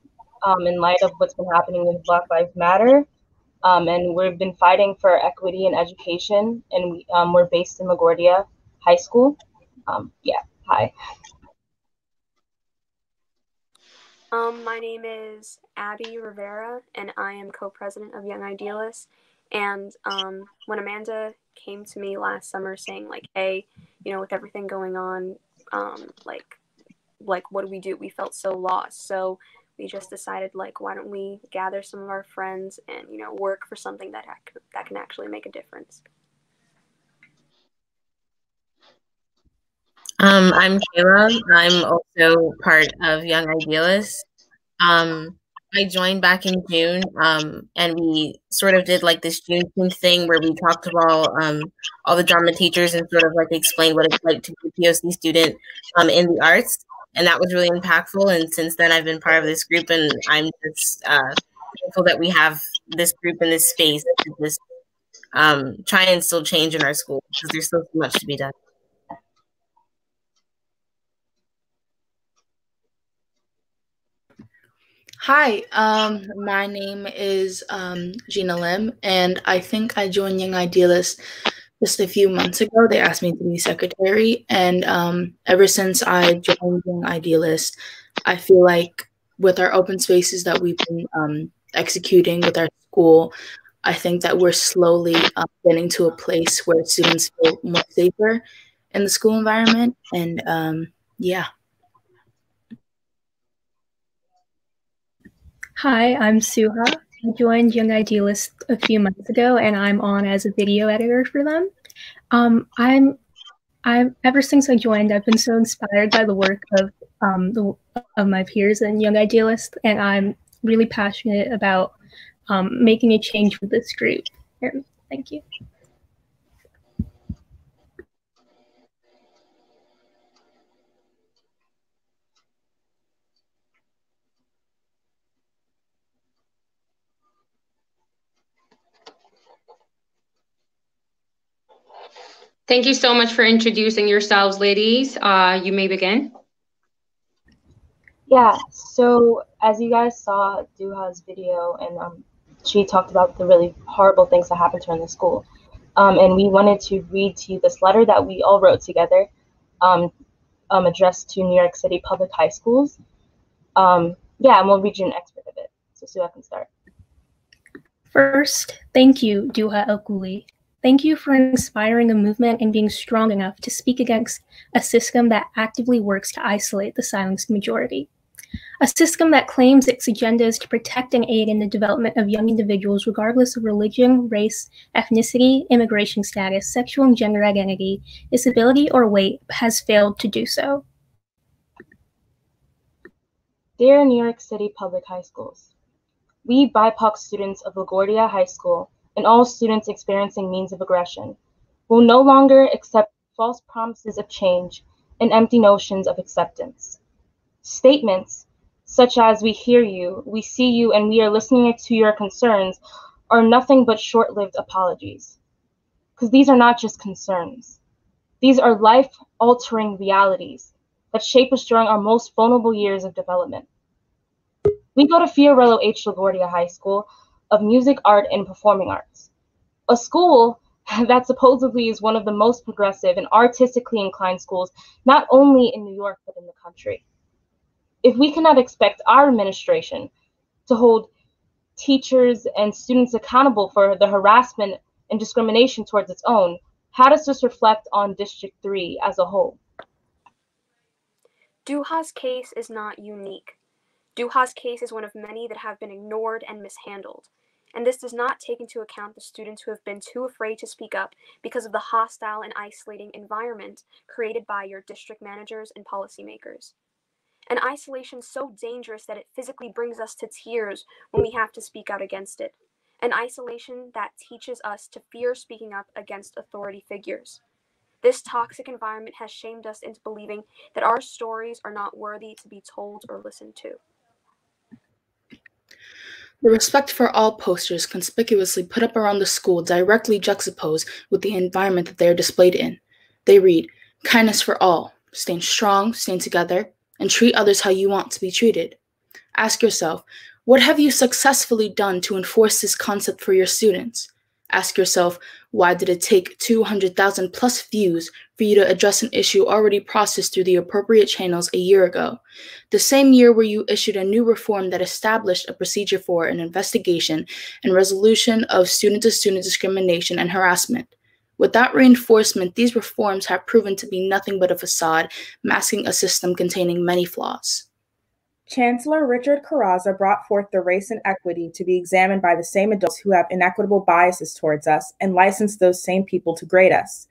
in light of what's been happening with Black Lives Matter. And we've been fighting for equity in education, and we're based in LaGuardia High School. Yeah, hi. My name is Abby Rivera, and I am co-president of Young Idealists. And when Amanda came to me last summer saying like, hey, you know, with everything going on, like what do we do? We felt so lost. So we just decided like, why don't we gather some of our friends and, you know, work for something that can actually make a difference. I'm Kayla. I'm also part of Young Idealists. I joined back in June, and we sort of did like this Juneteenth thing where we talked about all the drama teachers and sort of like explained what it's like to be a POC student in the arts, and that was really impactful. And since then, I've been part of this group, and I'm just thankful that we have this group in this space to just try and still change in our school because there's still so much to be done. Hi, my name is Gina Lim, and I think I joined Young Idealist just a few months ago. They asked me to be secretary, and ever since I joined Young Idealist, I feel like with our open spaces that we've been executing with our school, I think that we're slowly getting to a place where students feel more safer in the school environment, and yeah. Hi, I'm Suha. I joined Young Idealist a few months ago, and I'm on as a video editor for them. I've ever since I joined, I've been so inspired by the work of my peers in Young Idealist, and I'm really passionate about making a change with this group. And thank you. Thank you so much for introducing yourselves, ladies. You may begin. Yeah, so as you guys saw Duha's video, and she talked about the really horrible things that happened to her in the school. And we wanted to read to you this letter that we all wrote together, addressed to New York City public high schools. Yeah, and we'll read you an excerpt of it. So Sue, I can start. First, thank you, Duha Elkuli. Thank you for inspiring a movement and being strong enough to speak against a system that actively works to isolate the silenced majority. A system that claims its agenda is to protect and aid in the development of young individuals regardless of religion, race, ethnicity, immigration status, sexual and gender identity, disability, or weight, has failed to do so. Dear New York City public high schools, we BIPOC students of LaGuardia High School and all students experiencing means of aggression will no longer accept false promises of change and empty notions of acceptance. Statements such as "we hear you, we see you, and we are listening to your concerns" are nothing but short-lived apologies. Because these are not just concerns. These are life-altering realities that shape us during our most vulnerable years of development. We go to Fiorello H. LaGuardia High School of Music, Art, and Performing Arts, a school that supposedly is one of the most progressive and artistically inclined schools, not only in New York, but in the country. If we cannot expect our administration to hold teachers and students accountable for the harassment and discrimination towards its own, how does this reflect on District 3 as a whole? Duha's case is not unique. Duha's case is one of many that have been ignored and mishandled. And this does not take into account the students who have been too afraid to speak up because of the hostile and isolating environment created by your district managers and policymakers. An isolation so dangerous that it physically brings us to tears when we have to speak out against it. An isolation that teaches us to fear speaking up against authority figures. This toxic environment has shamed us into believing that our stories are not worthy to be told or listened to. The Respect for All posters conspicuously put up around the school directly juxtapose with the environment that they are displayed in. They read, "Kindness for all, stand strong, stand together, and treat others how you want to be treated." Ask yourself, what have you successfully done to enforce this concept for your students? Ask yourself, why did it take 200,000 plus views for you to address an issue already processed through the appropriate channels a year ago? The same year where you issued a new reform that established a procedure for an investigation and resolution of student-to-student discrimination and harassment. Without reinforcement, these reforms have proven to be nothing but a facade, masking a system containing many flaws. Chancellor Richard Carrazza brought forth the race and equity to be examined by the same adults who have inequitable biases towards us and licensed those same people to grade us.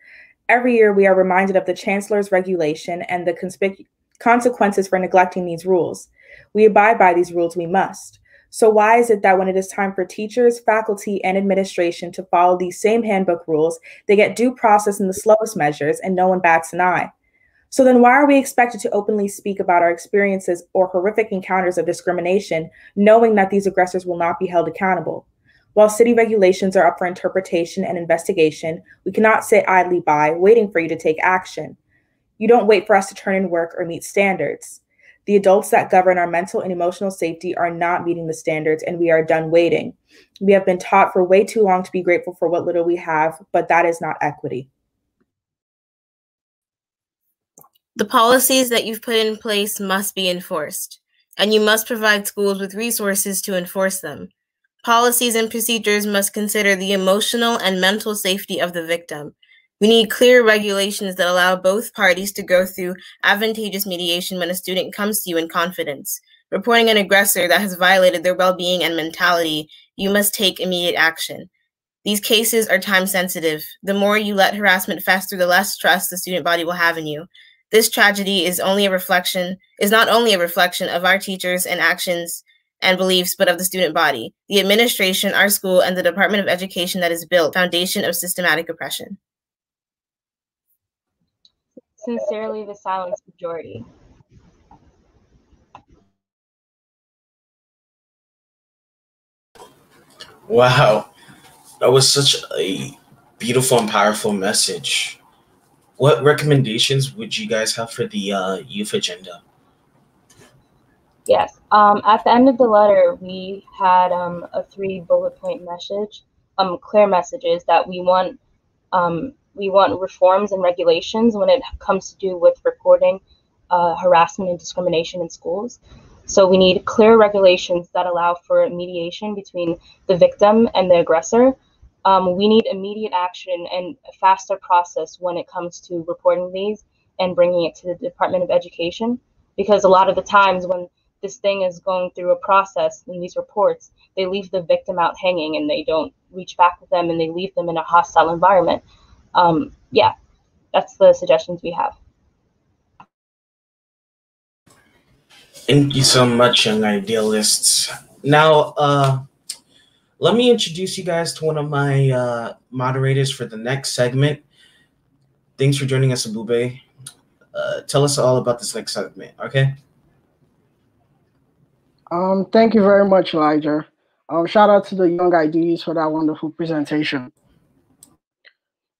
Every year, we are reminded of the Chancellor's regulation and the consequences for neglecting these rules. We abide by these rules, we must. So why is it that when it is time for teachers, faculty, and administration to follow these same handbook rules, they get due process in the slowest measures and no one bats an eye? So then why are we expected to openly speak about our experiences or horrific encounters of discrimination, knowing that these aggressors will not be held accountable? While city regulations are up for interpretation and investigation, we cannot sit idly by, waiting for you to take action. You don't wait for us to turn in work or meet standards. The adults that govern our mental and emotional safety are not meeting the standards, and we are done waiting. We have been taught for way too long to be grateful for what little we have, but that is not equity. The policies that you've put in place must be enforced, and you must provide schools with resources to enforce them. Policies and procedures must consider the emotional and mental safety of the victim. We need clear regulations that allow both parties to go through advantageous mediation when a student comes to you in confidence. Reporting an aggressor that has violated their well-being and mentality, you must take immediate action. These cases are time sensitive. The more you let harassment fester, the less trust the student body will have in you. This tragedy is not only a reflection of our teachers and actions and beliefs, but of the student body, the administration, our school, and the Department of Education that is built, foundation of systematic oppression. Sincerely, the silenced majority. Wow, that was such a beautiful and powerful message. what recommendations would you guys have for the youth agenda? Yes. At the end of the letter, we had a 3 bullet point message, clear messages that we want reforms and regulations when it comes to do with reporting harassment and discrimination in schools. So we need clear regulations that allow for mediation between the victim and the aggressor. We need immediate action and a faster process when it comes to reporting these and bringing it to the Department of Education, because a lot of the times when this thing is going through a process in these reports, they leave the victim out hanging and they don't reach back with them and they leave them in a hostile environment. Yeah, that's the suggestions we have. Thank you so much, young idealists. Now, let me introduce you guys to one of my moderators for the next segment. Thanks for joining us, Abube. Tell us all about this next segment, okay? Thank you very much, Elijah. Shout out to the young ideas for that wonderful presentation.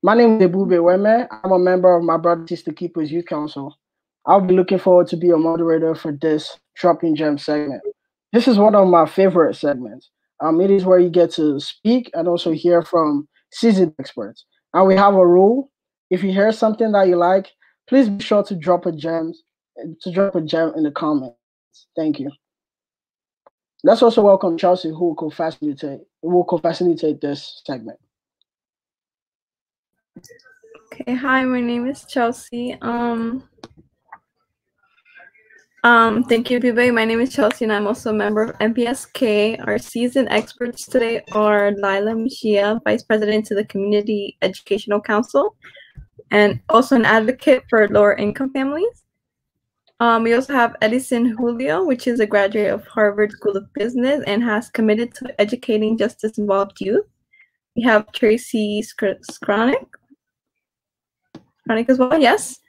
My name is Ebube Weme. I'm a member of my brother Sister Keepers Youth Council. I'll be looking forward to be a moderator for this Dropping Gem segment. This is one of my favorite segments. It is where you get to speak and also hear from seasoned experts. And we have a rule: if you hear something that you like, please be sure to drop a gem in the comments. Thank you. Let's also welcome Chelsea, who will co-facilitate this segment. Okay, hi, my name is Chelsea. Thank you, Bibe. My name is Chelsea, and I'm also a member of MPSK. Our seasoned experts today are Lila Mishia, Vice President to the Community Educational Council, and also an advocate for lower-income families. We also have Edison Julio, which is a graduate of Harvard School of Business and has committed to educating justice-involved youth. We have Tracy Skronic as well, yes.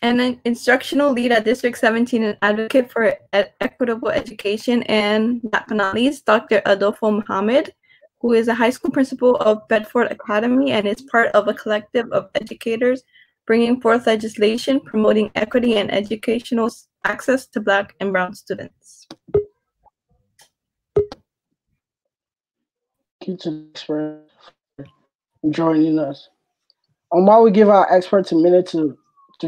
And an instructional lead at District 17 and advocate for equitable education. And last but not least, Dr. Adolfo Muhammad, who is a high school principal of Bedford Academy and is part of a collective of educators bringing forth legislation promoting equity and educational access to Black and Brown students. Thank you to the expert for joining us. While we give our experts a minute to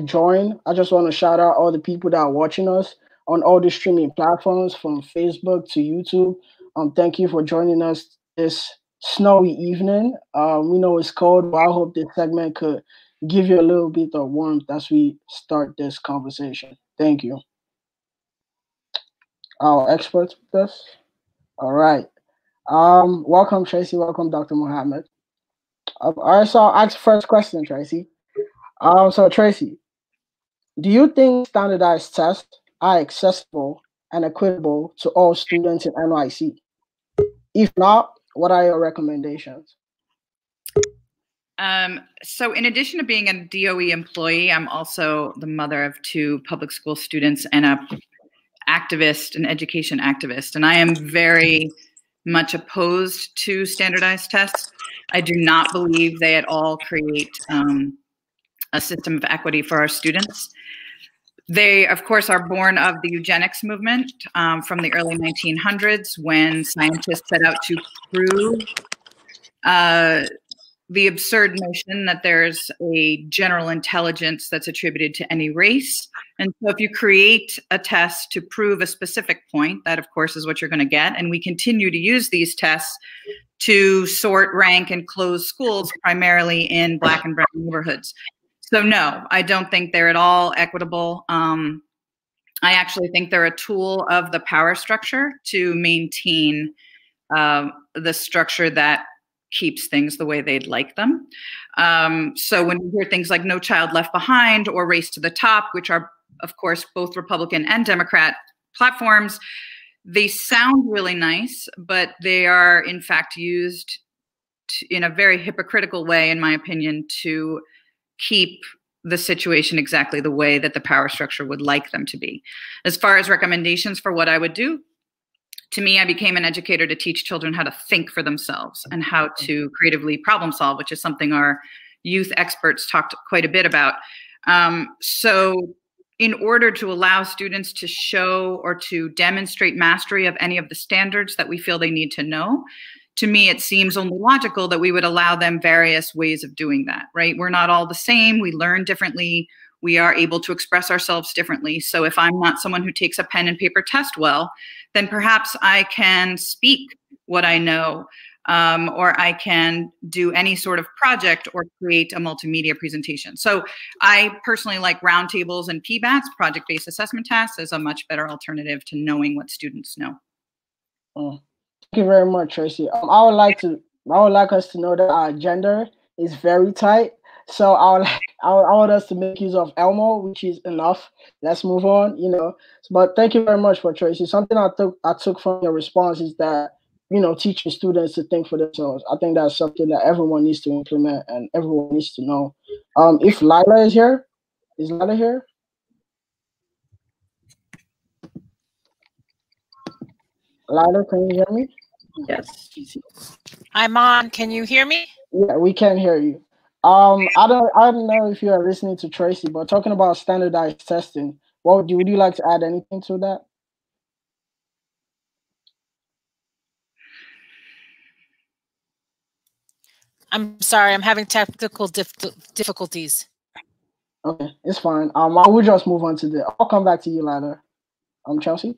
join, I just want to shout out all the people that are watching us on all the streaming platforms from Facebook to YouTube. Thank you for joining us this snowy evening. We know it's cold, but I hope this segment could give you a little bit of warmth as we start this conversation. Thank you. Our experts with us. All right. Welcome, Tracy. Welcome, Dr. Muhammad. All right, so I'll ask the first question, Tracy. So Tracy, do you think standardized tests are accessible and equitable to all students in NYC? If not, what are your recommendations? So in addition to being a DOE employee, I'm also the mother of 2 public school students and an education activist. And I am very much opposed to standardized tests. I do not believe they at all create a system of equity for our students. They, of course, are born of the eugenics movement from the early 1900s, when scientists set out to prove the absurd notion that there's a general intelligence that's attributed to any race. And so if you create a test to prove a specific point, that of course is what you're going to get. And we continue to use these tests to sort, rank, and close schools primarily in Black and brown neighborhoods. So no, I don't think they're at all equitable. I actually think they're a tool of the power structure to maintain the structure that keeps things the way they'd like them. So when you hear things like No Child Left Behind or Race to the Top, which are, of course, both Republican and Democrat platforms, they sound really nice, but they are, in fact, used in a very hypocritical way, in my opinion, to keep the situation exactly the way that the power structure would like them to be. As far as recommendations for what I would do, to me, I became an educator to teach children how to think for themselves and how to creatively problem solve, which is something our youth experts talked quite a bit about. So in order to allow students to show or to demonstrate mastery of any of the standards that we feel they need to know, to me, it seems only logical that we would allow them various ways of doing that, right? We're not all the same. We learn differently. We are able to express ourselves differently. So if I'm not someone who takes a pen and paper test well, then perhaps I can speak what I know, or I can do any sort of project or create a multimedia presentation. So I personally like roundtables and PBATs, project-based assessment tasks, as a much better alternative to knowing what students know. Thank you very much, Tracy. I would like us to know that our agenda is very tight. So I want us to make use of Elmo, which is enough. Let's move on, But thank you very much for Tracy. Something I took from your response is that, teaching students to think for themselves. I think that's something that everyone needs to implement and everyone needs to know. If Lila is here, is Lila here? Lila, can you hear me? Yes. I'm on. Can you hear me? Yeah, we can hear you. I don't know if you are listening to Tracy, but talking about standardized testing, would you like to add anything to that? I'm sorry, I'm having technical difficulties. Okay, it's fine. I will just move on to I'll come back to you later. Chelsea?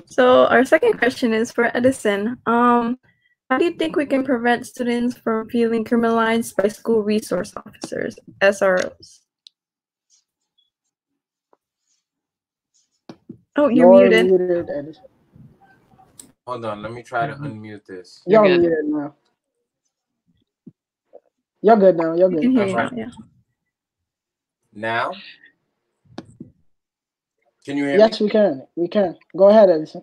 So our second question is for Edison. How do you think we can prevent students from feeling criminalized by school resource officers, SROs? Oh, you're muted. Edison. Hold on, let me try to unmute this. You're muted now. You're good now. You're good. We can hear you now, yeah. Now? Can you hear me? Yes, we can. We can. Go ahead, Edison.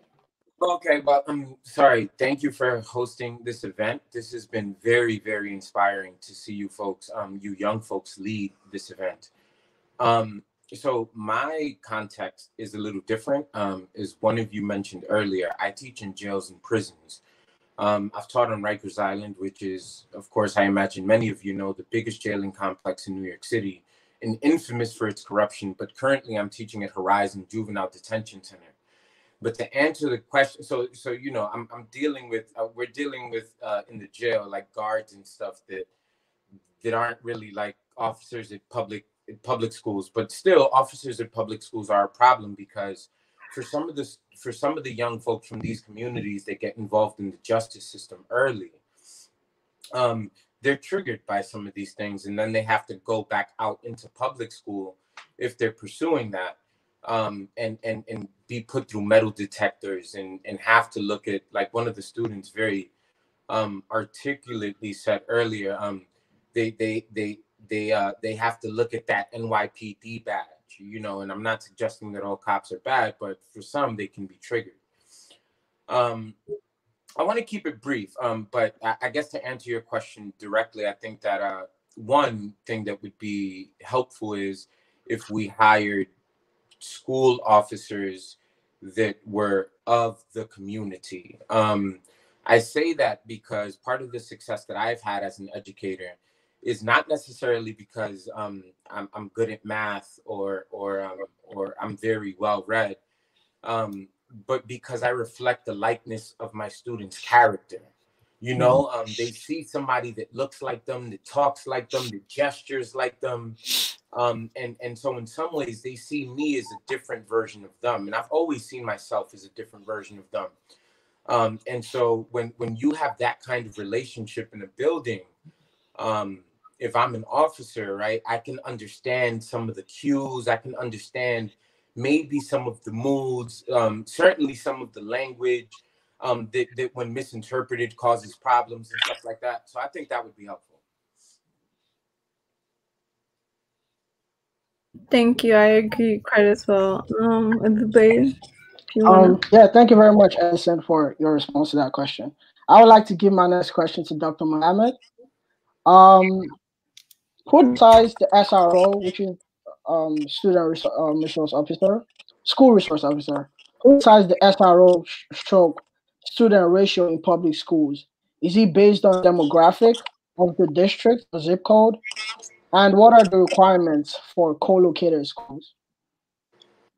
Okay, well, I'm sorry. Thank you for hosting this event. This has been very, very inspiring to see you folks, you young folks, lead this event. So my context is a little different. As one of you mentioned earlier, I teach in jails and prisons. I've taught on Rikers Island, which is, of course, I imagine many of you know, the biggest jailing complex in New York City, and infamous for its corruption. But currently I'm teaching at Horizon Juvenile Detention Center. But to answer the question, so I'm dealing with, we're dealing with in the jail, like guards and stuff that aren't really like officers at public schools, but still officers at public schools are a problem because for some of the young folks from these communities that get involved in the justice system early, they're triggered by some of these things, and then they have to go back out into public school if they're pursuing that. And be put through metal detectors and have to look at, like one of the students very articulately said earlier, they have to look at that NYPD badge, and I'm not suggesting that all cops are bad, but for some they can be triggered. I want to keep it brief, but I guess to answer your question directly, I think that one thing that would be helpful is if we hired school officers that were of the community. I say that because part of the success that I've had as an educator is not necessarily because I'm good at math or I'm very well read, but because I reflect the likeness of my students' character. They see somebody that looks like them, that talks like them, that gestures like them. And so in some ways they see me as a different version of them. And I've always seen myself as a different version of them. And so when you have that kind of relationship in a building, if I'm an officer, right, I can understand some of the cues. I can understand maybe some of the moods, certainly some of the language that when misinterpreted causes problems and stuff like that. So I think that would be helpful. Thank you. I agree quite as well. Everybody, yeah, thank you very much, Edison, for your response to that question. I would like to give my next question to Dr. Mohammed. Who decides the SRO, which is student resource officer, school resource officer? Who decides the SRO stroke student ratio in public schools? Is it based on demographic, of the district or zip code? And what are the requirements for co-located schools?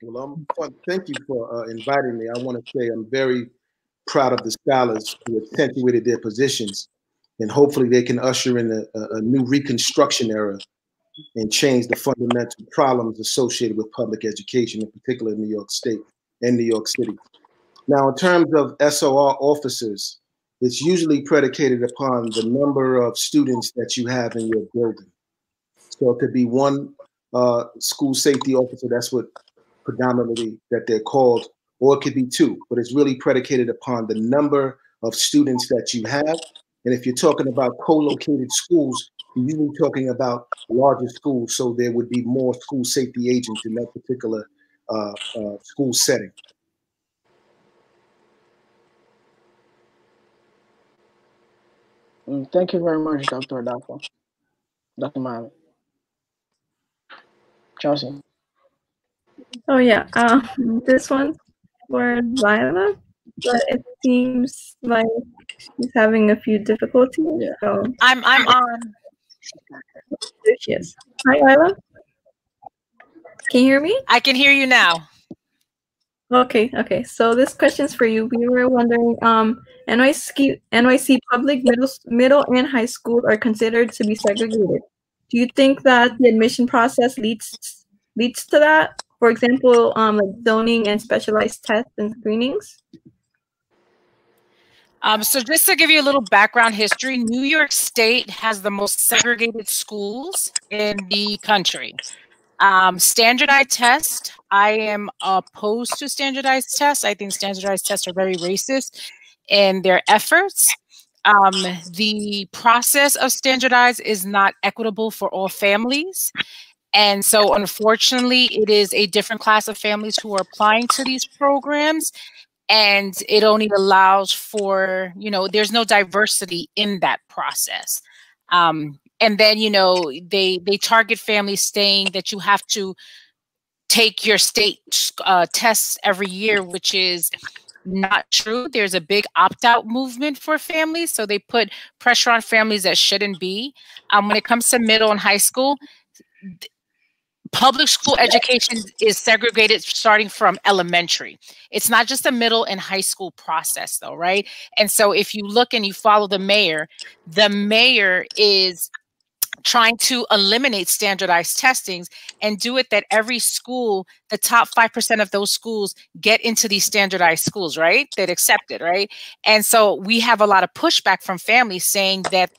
Well, thank you for inviting me. I want to say I'm very proud of the scholars who accentuated their positions, and hopefully they can usher in a new Reconstruction era and change the fundamental problems associated with public education, in particular in New York State and New York City. Now, in terms of SOR officers, it's usually predicated upon the number of students that you have in your building. So it could be one school safety officer, that's what predominantly that they're called, or it could be two, but it's really predicated upon the number of students that you have. And if you're talking about co-located schools, you're usually talking about larger schools, so there would be more school safety agents in that particular school setting. Thank you very much, Dr. Adafo. Dr. Miley. Chelsea. Oh yeah, this one's for Lila, but it seems like she's having a few difficulties. Yeah. So I'm on. There she is. Hi, Lila. Can you hear me? I can hear you now. Okay. So this question's for you. We were wondering, NYC public middle and high schools are considered to be segregated. Do you think that the admission process leads to that? For example, like zoning and specialized tests and screenings? So just to give you a little background history, New York State has the most segregated schools in the country. Standardized tests, I am opposed to standardized tests. I think standardized tests are very racist in their efforts. The process of standardized is not equitable for all families. And so unfortunately, it is a different class of families who are applying to these programs. And it only allows for, there's no diversity in that process. And then, they target families saying that you have to take your state tests every year, which is not true. There's a big opt-out movement for families. So they put pressure on families that shouldn't be. When it comes to middle and high school, public school education is segregated starting from elementary. It's not just a middle and high school process though, right? And so if you look and you follow the mayor is trying to eliminate standardized testings and do it that every school, the top 5% of those schools get into these standardized schools, right? That accept it, right? And so we have a lot of pushback from families saying that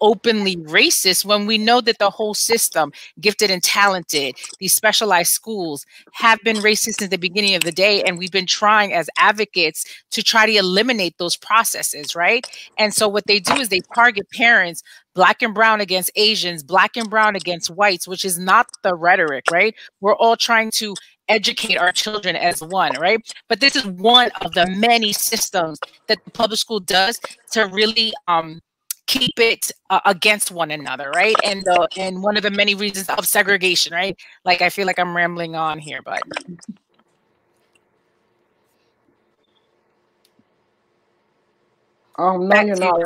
openly racist when we know that the whole system, gifted and talented, these specialized schools have been racist since the beginning of the day. And we've been trying as advocates to try to eliminate those processes, right? And so what they do is they target parents, Black and brown against Asians, Black and brown against whites, which is not the rhetoric, right? We're all trying to educate our children as one, right? But this is one of the many systems that the public school does to really keep it against one another, right? And one of the many reasons of segregation, right? Like, I feel like I'm rambling on here, but. No, you're not.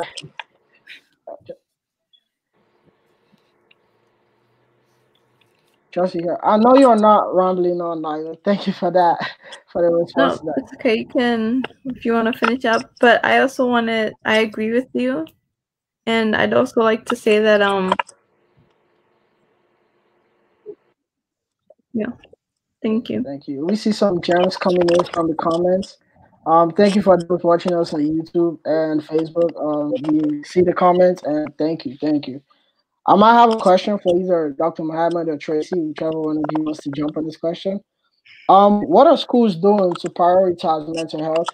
Chelsea, I know you're not rambling on, Nyla. Thank you for that, for the response. No, it's okay. You can, if you want to finish up. But I also I agree with you. And I'd also like to say that, yeah, thank you. Thank you. We see some gems coming in from the comments. Thank you for those watching us on YouTube and Facebook. We see the comments, and thank you. I might have a question for either Dr. Muhammad or Tracy, whichever one of you wants to jump on this question. What are schools doing to prioritize mental health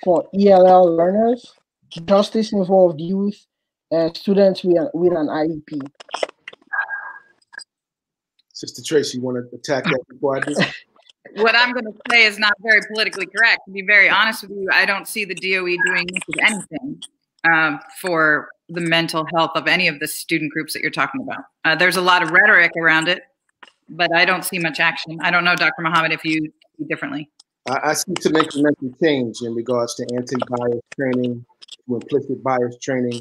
for ELL learners, justice-involved youth, and students with an IEP? Sister Tracy, you want to attack that before I do? What I'm going to say is not very politically correct. To be very honest with you, I don't see the DOE doing much of anything for the mental health of any of the student groups that you're talking about. There's a lot of rhetoric around it, but I don't see much action. I don't know, Dr. Muhammad, if you see differently. I see some incremental change in regards to anti-bias training, to implicit bias training.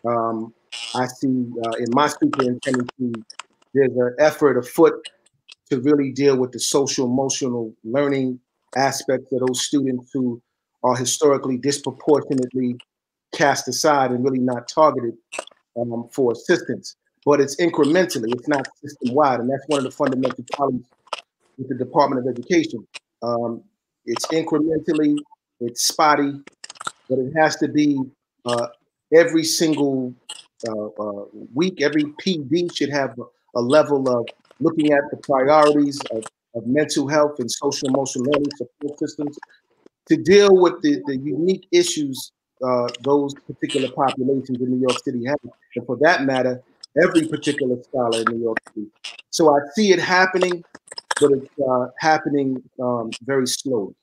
I see in my superintendency, there's an effort afoot to really deal with the social emotional learning aspects of those students who are historically disproportionately cast aside and really not targeted for assistance. But it's incrementally, it's not system-wide, and that's one of the fundamental problems with the Department of Education. It's incrementally, it's spotty, but it has to be every single week, every PD should have a level of looking at the priorities of mental health and social emotional learning support systems to deal with the unique issues those particular populations in New York City have, and for that matter, every particular scholar in New York City. So I see it happening, but it's happening very slowly.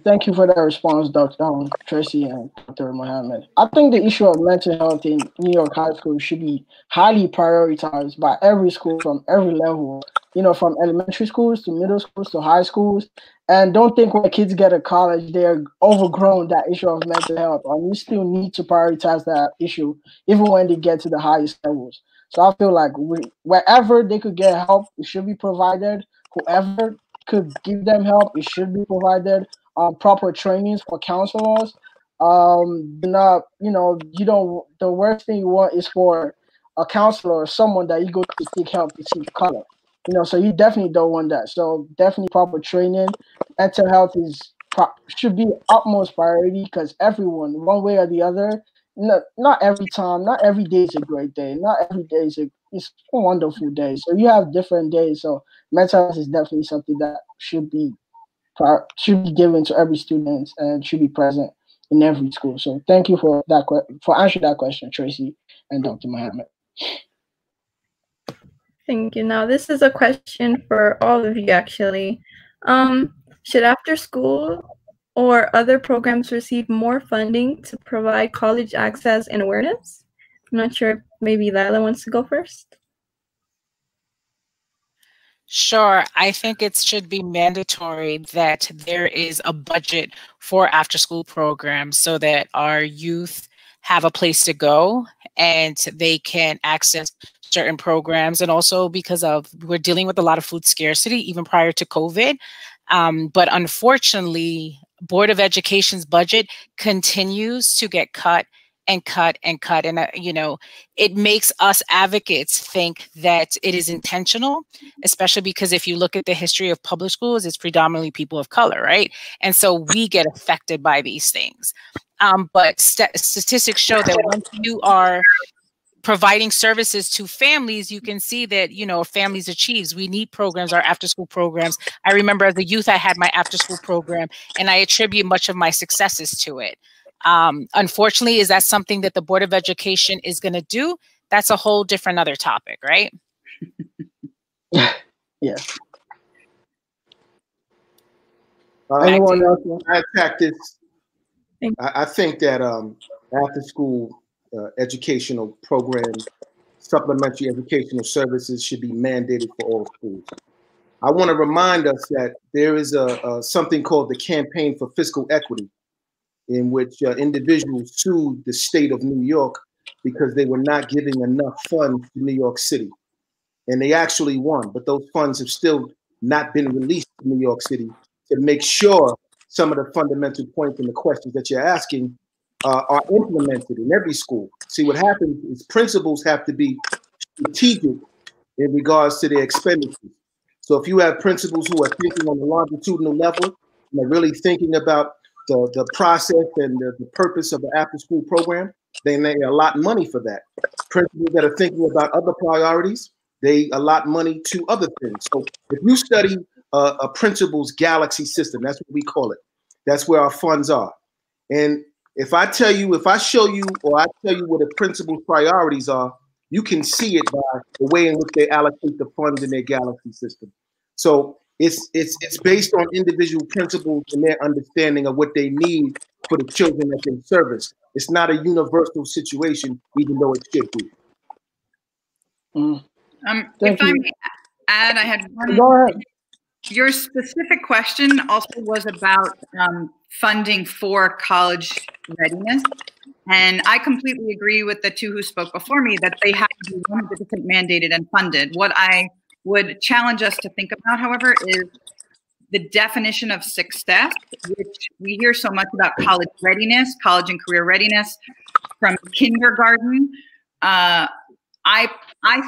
Thank you for that response, Dr. Tracy and Dr. Mohammed. I think the issue of mental health in New York high school should be highly prioritized by every school from every level, you know, from elementary schools to middle schools to high schools. And don't think when kids get to college, they're overgrown that issue of mental health. You still need to prioritize that issue even when they get to the highest levels. So I feel like wherever they could get help, it should be provided. Whoever could give them help, it should be provided. Proper trainings for counselors. Not, you know, you don't. The worst thing you want is for a counselor or someone that you go to seek help to seek color. You know, so you definitely don't want that. So definitely proper training. Mental health should be utmost priority because everyone, one way or the other, not every time, not every day is a great day. Not every day is it's a wonderful day. So you have different days. So mental health is definitely something that should be given to every student and should be present in every school. So thank you for that for answering that question, Tracy and Dr. Mohammed. Thank you. Now this is a question for all of you actually. Should after school or other programs receive more funding to provide college access and awareness? I'm not sure if maybe Lila wants to go first. Sure. I think it should be mandatory that there is a budget for after-school programs so that our youth have a place to go and they can access certain programs. And also because we're dealing with a lot of food scarcity even prior to COVID. But unfortunately, Board of Education's budget continues to get cut and cut and cut. And, you know, it makes us advocates think that it is intentional, especially because if you look at the history of public schools, it's predominantly people of color, right? And so we get affected by these things. But statistics show that once you are providing services to families, you can see that, you know, families achieves. We need programs, our after school programs. I remember as a youth, I had my after school program and I attribute much of my successes to it. Unfortunately, is that something that the Board of Education is going to do? That's a whole different other topic, right? Yeah. Anyone else? I attack this. I think that after school educational programs, supplementary educational services should be mandated for all schools. I want to remind us that there is something called the Campaign for Fiscal Equity, in which individuals sued the state of New York because they were not giving enough funds to New York City. And they actually won, but those funds have still not been released to New York City to make sure some of the fundamental points and the questions that you're asking are implemented in every school. See, what happens is principals have to be strategic in regards to their expenditures. So if you have principals who are thinking on the longitudinal level, and they're really thinking about the process and the purpose of the after-school program, then they allot money for that. Principals that are thinking about other priorities, they allot money to other things. So if you study a principal's galaxy system, that's what we call it. That's where our funds are. And if I show you, or I tell you what the principal's priorities are, you can see it by the way in which they allocate the funds in their galaxy system. So it's based on individual principals and their understanding of what they need for the children that they service. It's not a universal situation, even though it should be. If I may add, I had one. Go ahead. your specific question also was about funding for college readiness. And I completely agree with the two who spoke before me that they have to be 100% mandated and funded. What I would challenge us to think about, however, is the definition of success, which we hear so much about college readiness, college and career readiness from kindergarten. I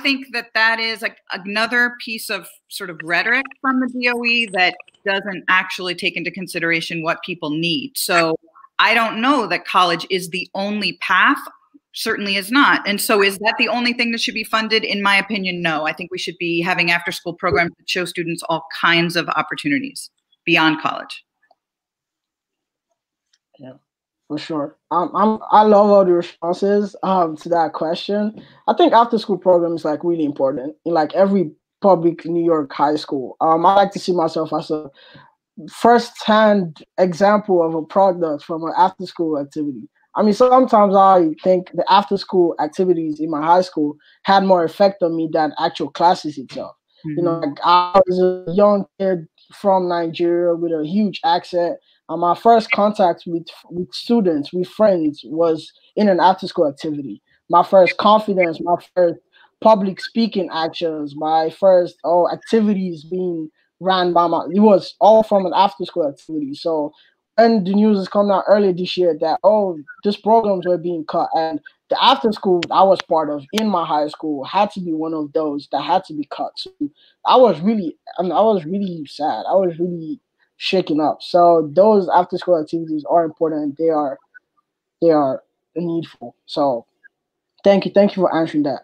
think that that is like another piece of sort of rhetoric from the DOE that doesn't actually take into consideration what people need. So I don't know that college is the only path. Certainly is not. And so is that the only thing that should be funded? In my opinion, no. I think we should be having after school programs that show students all kinds of opportunities beyond college. Yeah, for sure. I love all the responses to that question. I think after school program is like really important in like every public New York high school. I like to see myself as a first-hand example of a product from an after school activity. I mean, sometimes I think the after school activities in my high school had more effect on me than actual classes itself. Mm-hmm. You know, like I was a young kid from Nigeria with a huge accent. My first contact with students, with friends, was in an after school activity. My first confidence, my first public speaking actions, my first activities being ran by it was all from an after school activity. So when the news is coming out earlier this year that these programs were being cut, and the after school I was part of in my high school had to be one of those that had to be cut. So I was really sad. I was really shaken up. So those after school activities are important. They are needful. So thank you for answering that.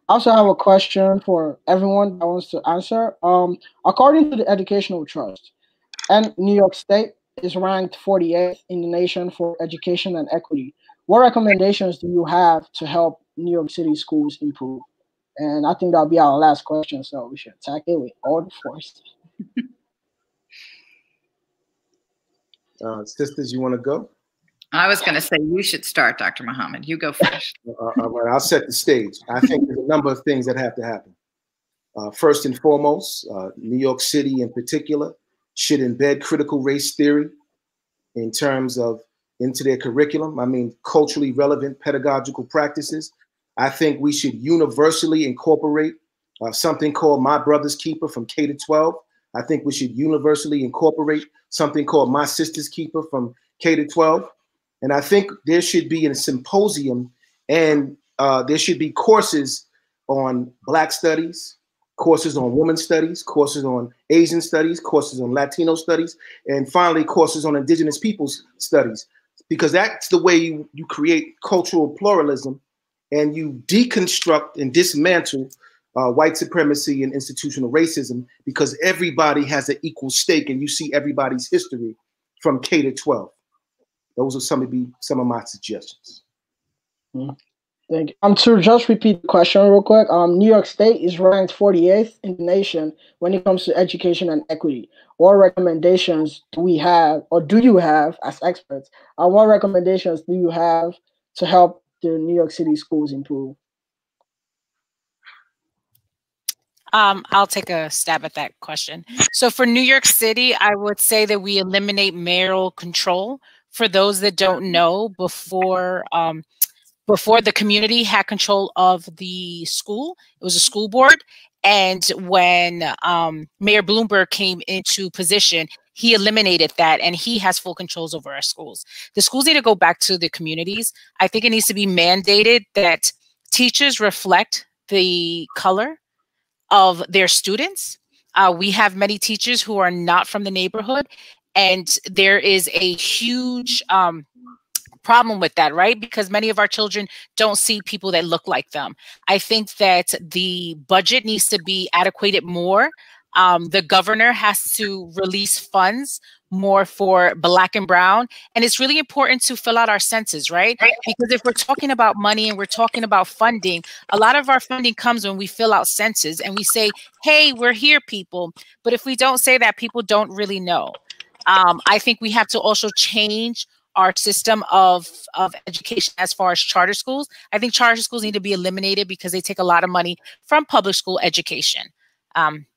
I also have a question for everyone that wants to answer. According to the Educational Trust, and New York State is ranked 48th in the nation for education and equity. What recommendations do you have to help New York City schools improve? And I think that'll be our last question, so we should attack it with all the force. Sisters, you want to go? I was going to say you should start, Dr. Muhammad. You go first. All right, I'll set the stage. I think there's a number of things that have to happen. First and foremost, New York City in particular should embed critical race theory in terms of into their curriculum. I mean, culturally relevant pedagogical practices. I think we should universally incorporate something called My Brother's Keeper from K to 12. I think we should universally incorporate something called My Sister's Keeper from K to 12. And I think there should be a symposium and there should be courses on Black studies, courses on women's studies, courses on Asian studies, courses on Latino studies, and finally courses on indigenous peoples studies, because that's the way you create cultural pluralism and you deconstruct and dismantle white supremacy and institutional racism, because everybody has an equal stake and you see everybody's history from K to 12. Those are some of my suggestions. Thank you. To just repeat the question real quick, New York State is ranked 48th in the nation when it comes to education and equity. What recommendations do we have, or do you have as experts? What recommendations do you have to help the New York City schools improve? I'll take a stab at that question. So for New York City, I would say that we eliminate mayoral control. For those that don't know, before the community had control of the school, it was a school board. And when Mayor Bloomberg came into position, he eliminated that and he has full controls over our schools. The schools need to go back to the communities. I think it needs to be mandated that teachers reflect the color of their students. We have many teachers who are not from the neighborhood, and there is a huge problem with that, right? Because many of our children don't see people that look like them. I think that the budget needs to be adequated more. The governor has to release funds more for Black and brown. And it's really important to fill out our census, right? Because if we're talking about money and we're talking about funding, a lot of our funding comes when we fill out census and we say, hey, we're here, people. But if we don't say that, people don't really know. I think we have to also change our system of education as far as charter schools. I think charter schools need to be eliminated because they take a lot of money from public school education.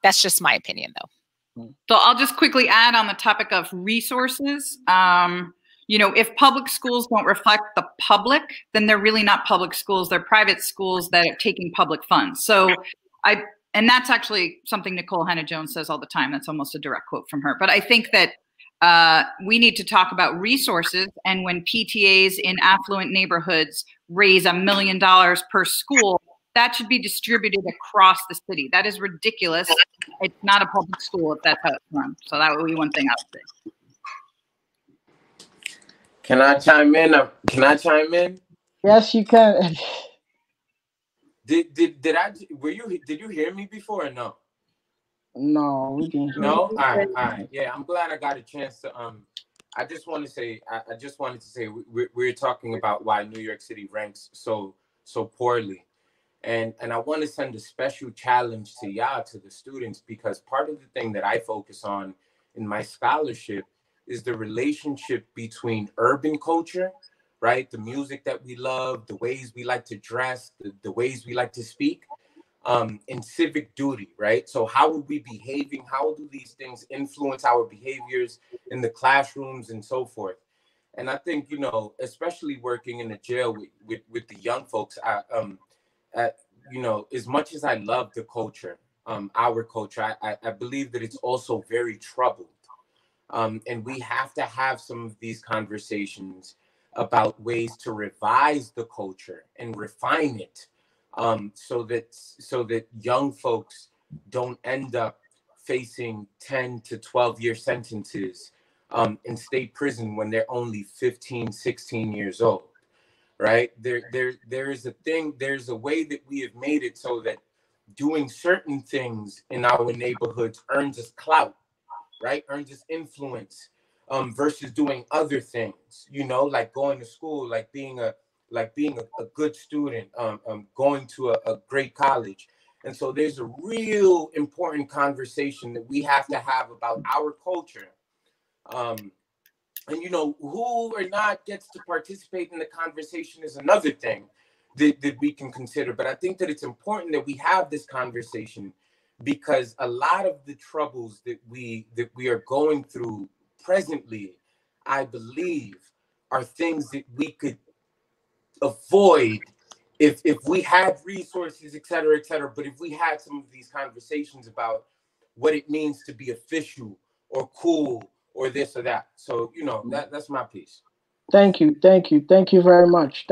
That's just my opinion, though. So I'll just quickly add on the topic of resources. You know, if public schools don't reflect the public, then they're really not public schools. They're private schools that are taking public funds. So and that's actually something Nicole Hannah-Jones says all the time. That's almost a direct quote from her. But I think that we need to talk about resources. And when PTAs in affluent neighborhoods raise $1 million per school, that should be distributed across the city. That is ridiculous. It's not a public school if that's how it's run. So that would be one thing I would say. Can I chime in? Yes, you can. Did you hear me before or no? No, we didn't hear. No? All right. Yeah, I'm glad I got a chance to I just wanted to say we're talking about why New York City ranks so poorly. And I want to send a special challenge to y'all, to the students, because part of the thing that I focus on in my scholarship is the relationship between urban culture, right? The music that we love, the ways we like to dress, the ways we like to speak, and civic duty, right? So how are we behaving? How do these things influence our behaviors in the classrooms and so forth? And I think, you know, especially working in a jail with the young folks, you know, as much as I love the culture, our culture, I believe that it's also very troubled. And we have to have some of these conversations about ways to revise the culture and refine it, so that young folks don't end up facing 10 to 12-year sentences in state prison when they're only 15, 16 years old, right? There is there's a way that we have made it so that doing certain things in our neighborhoods earns us clout, right? Earns us influence, versus doing other things, you know, like going to school, like being a good student, going to a great college. And so there's a real important conversation that we have to have about our culture. And, you know, who or not gets to participate in the conversation is another thing that we can consider. But I think that it's important that we have this conversation, because a lot of the troubles that we are going through presently, I believe, are things that we could avoid if we had resources, et cetera, but if we had some of these conversations about what it means to be official or cool or this or that. So, you know, that's my piece. Thank you very much.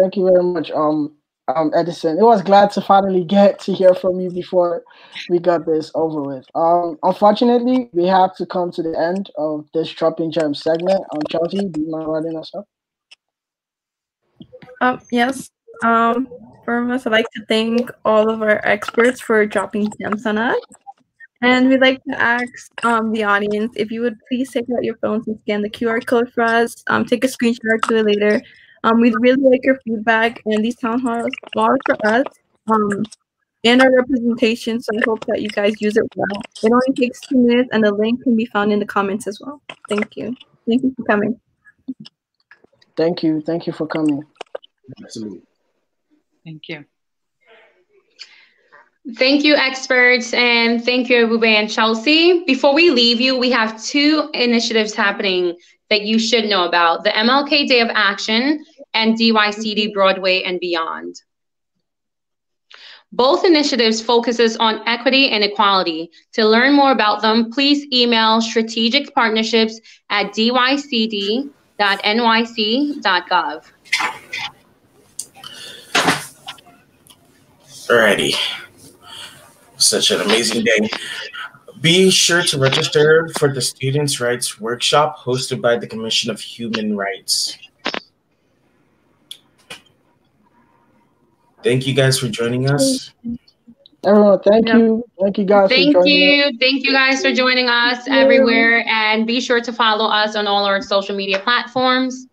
Edison. It was glad to finally get to hear from you before we got this over with. Unfortunately, we have to come to the end of this Dropping Gems segment. Chelsea, do you mind writing us up? Yes. First, I'd like to thank all of our experts for dropping gems on us. And we'd like to ask the audience if you would please take out your phones and scan the QR code for us. Take a screenshot to it later. We'd really like your feedback, and these town halls are for us and our representation. So I hope that you guys use it well. It only takes 2 minutes, and the link can be found in the comments as well. Thank you. Thank you for coming. Thank you for coming. Absolutely. Thank you. Thank you, experts, and thank you, Ebube and Chelsea. Before we leave you, we have 2 initiatives happening that you should know about: the MLK Day of Action and DYCD Broadway and Beyond. Both initiatives focuses on equity and equality. To learn more about them, please email strategicpartnerships@dycd.nyc.gov. Alrighty. Such an amazing day. Be sure to register for the Students' Rights Workshop hosted by the Commission of Human Rights. Thank you guys for joining us. Everyone, thank you. Thank you guys for joining us. Thank you guys for joining us everywhere. And be sure to follow us on all our social media platforms.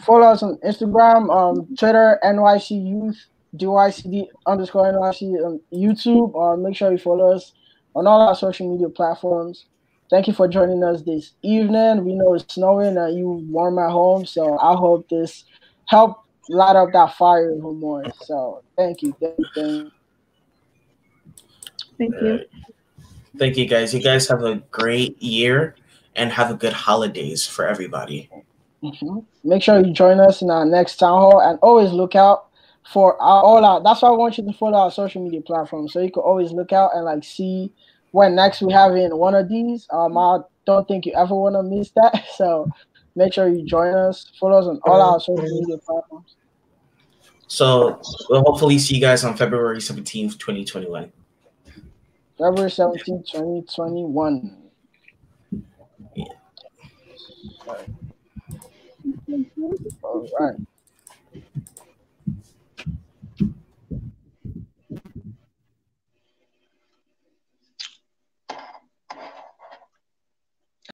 Follow us on Instagram, Twitter, NYC Youth, DYCD_NYC, on YouTube. Make sure you follow us on all our social media platforms. Thank you for joining us this evening. We know it's snowing and you warm at home, so I hope this helped light up that fire even more. So thank you. Thank you. Thank you, guys. You guys have a great year and have a good holidays for everybody. Make sure you join us in our next town hall, and always look out for that's why I want you to follow our social media platforms, so you can always look out and like see when next we have in one of these. I don't think you ever want to miss that. So make sure you join us, follow us on all our social media platforms. So we'll hopefully see you guys on February 17th, 2021. February 17th, 2021. Yeah. All right.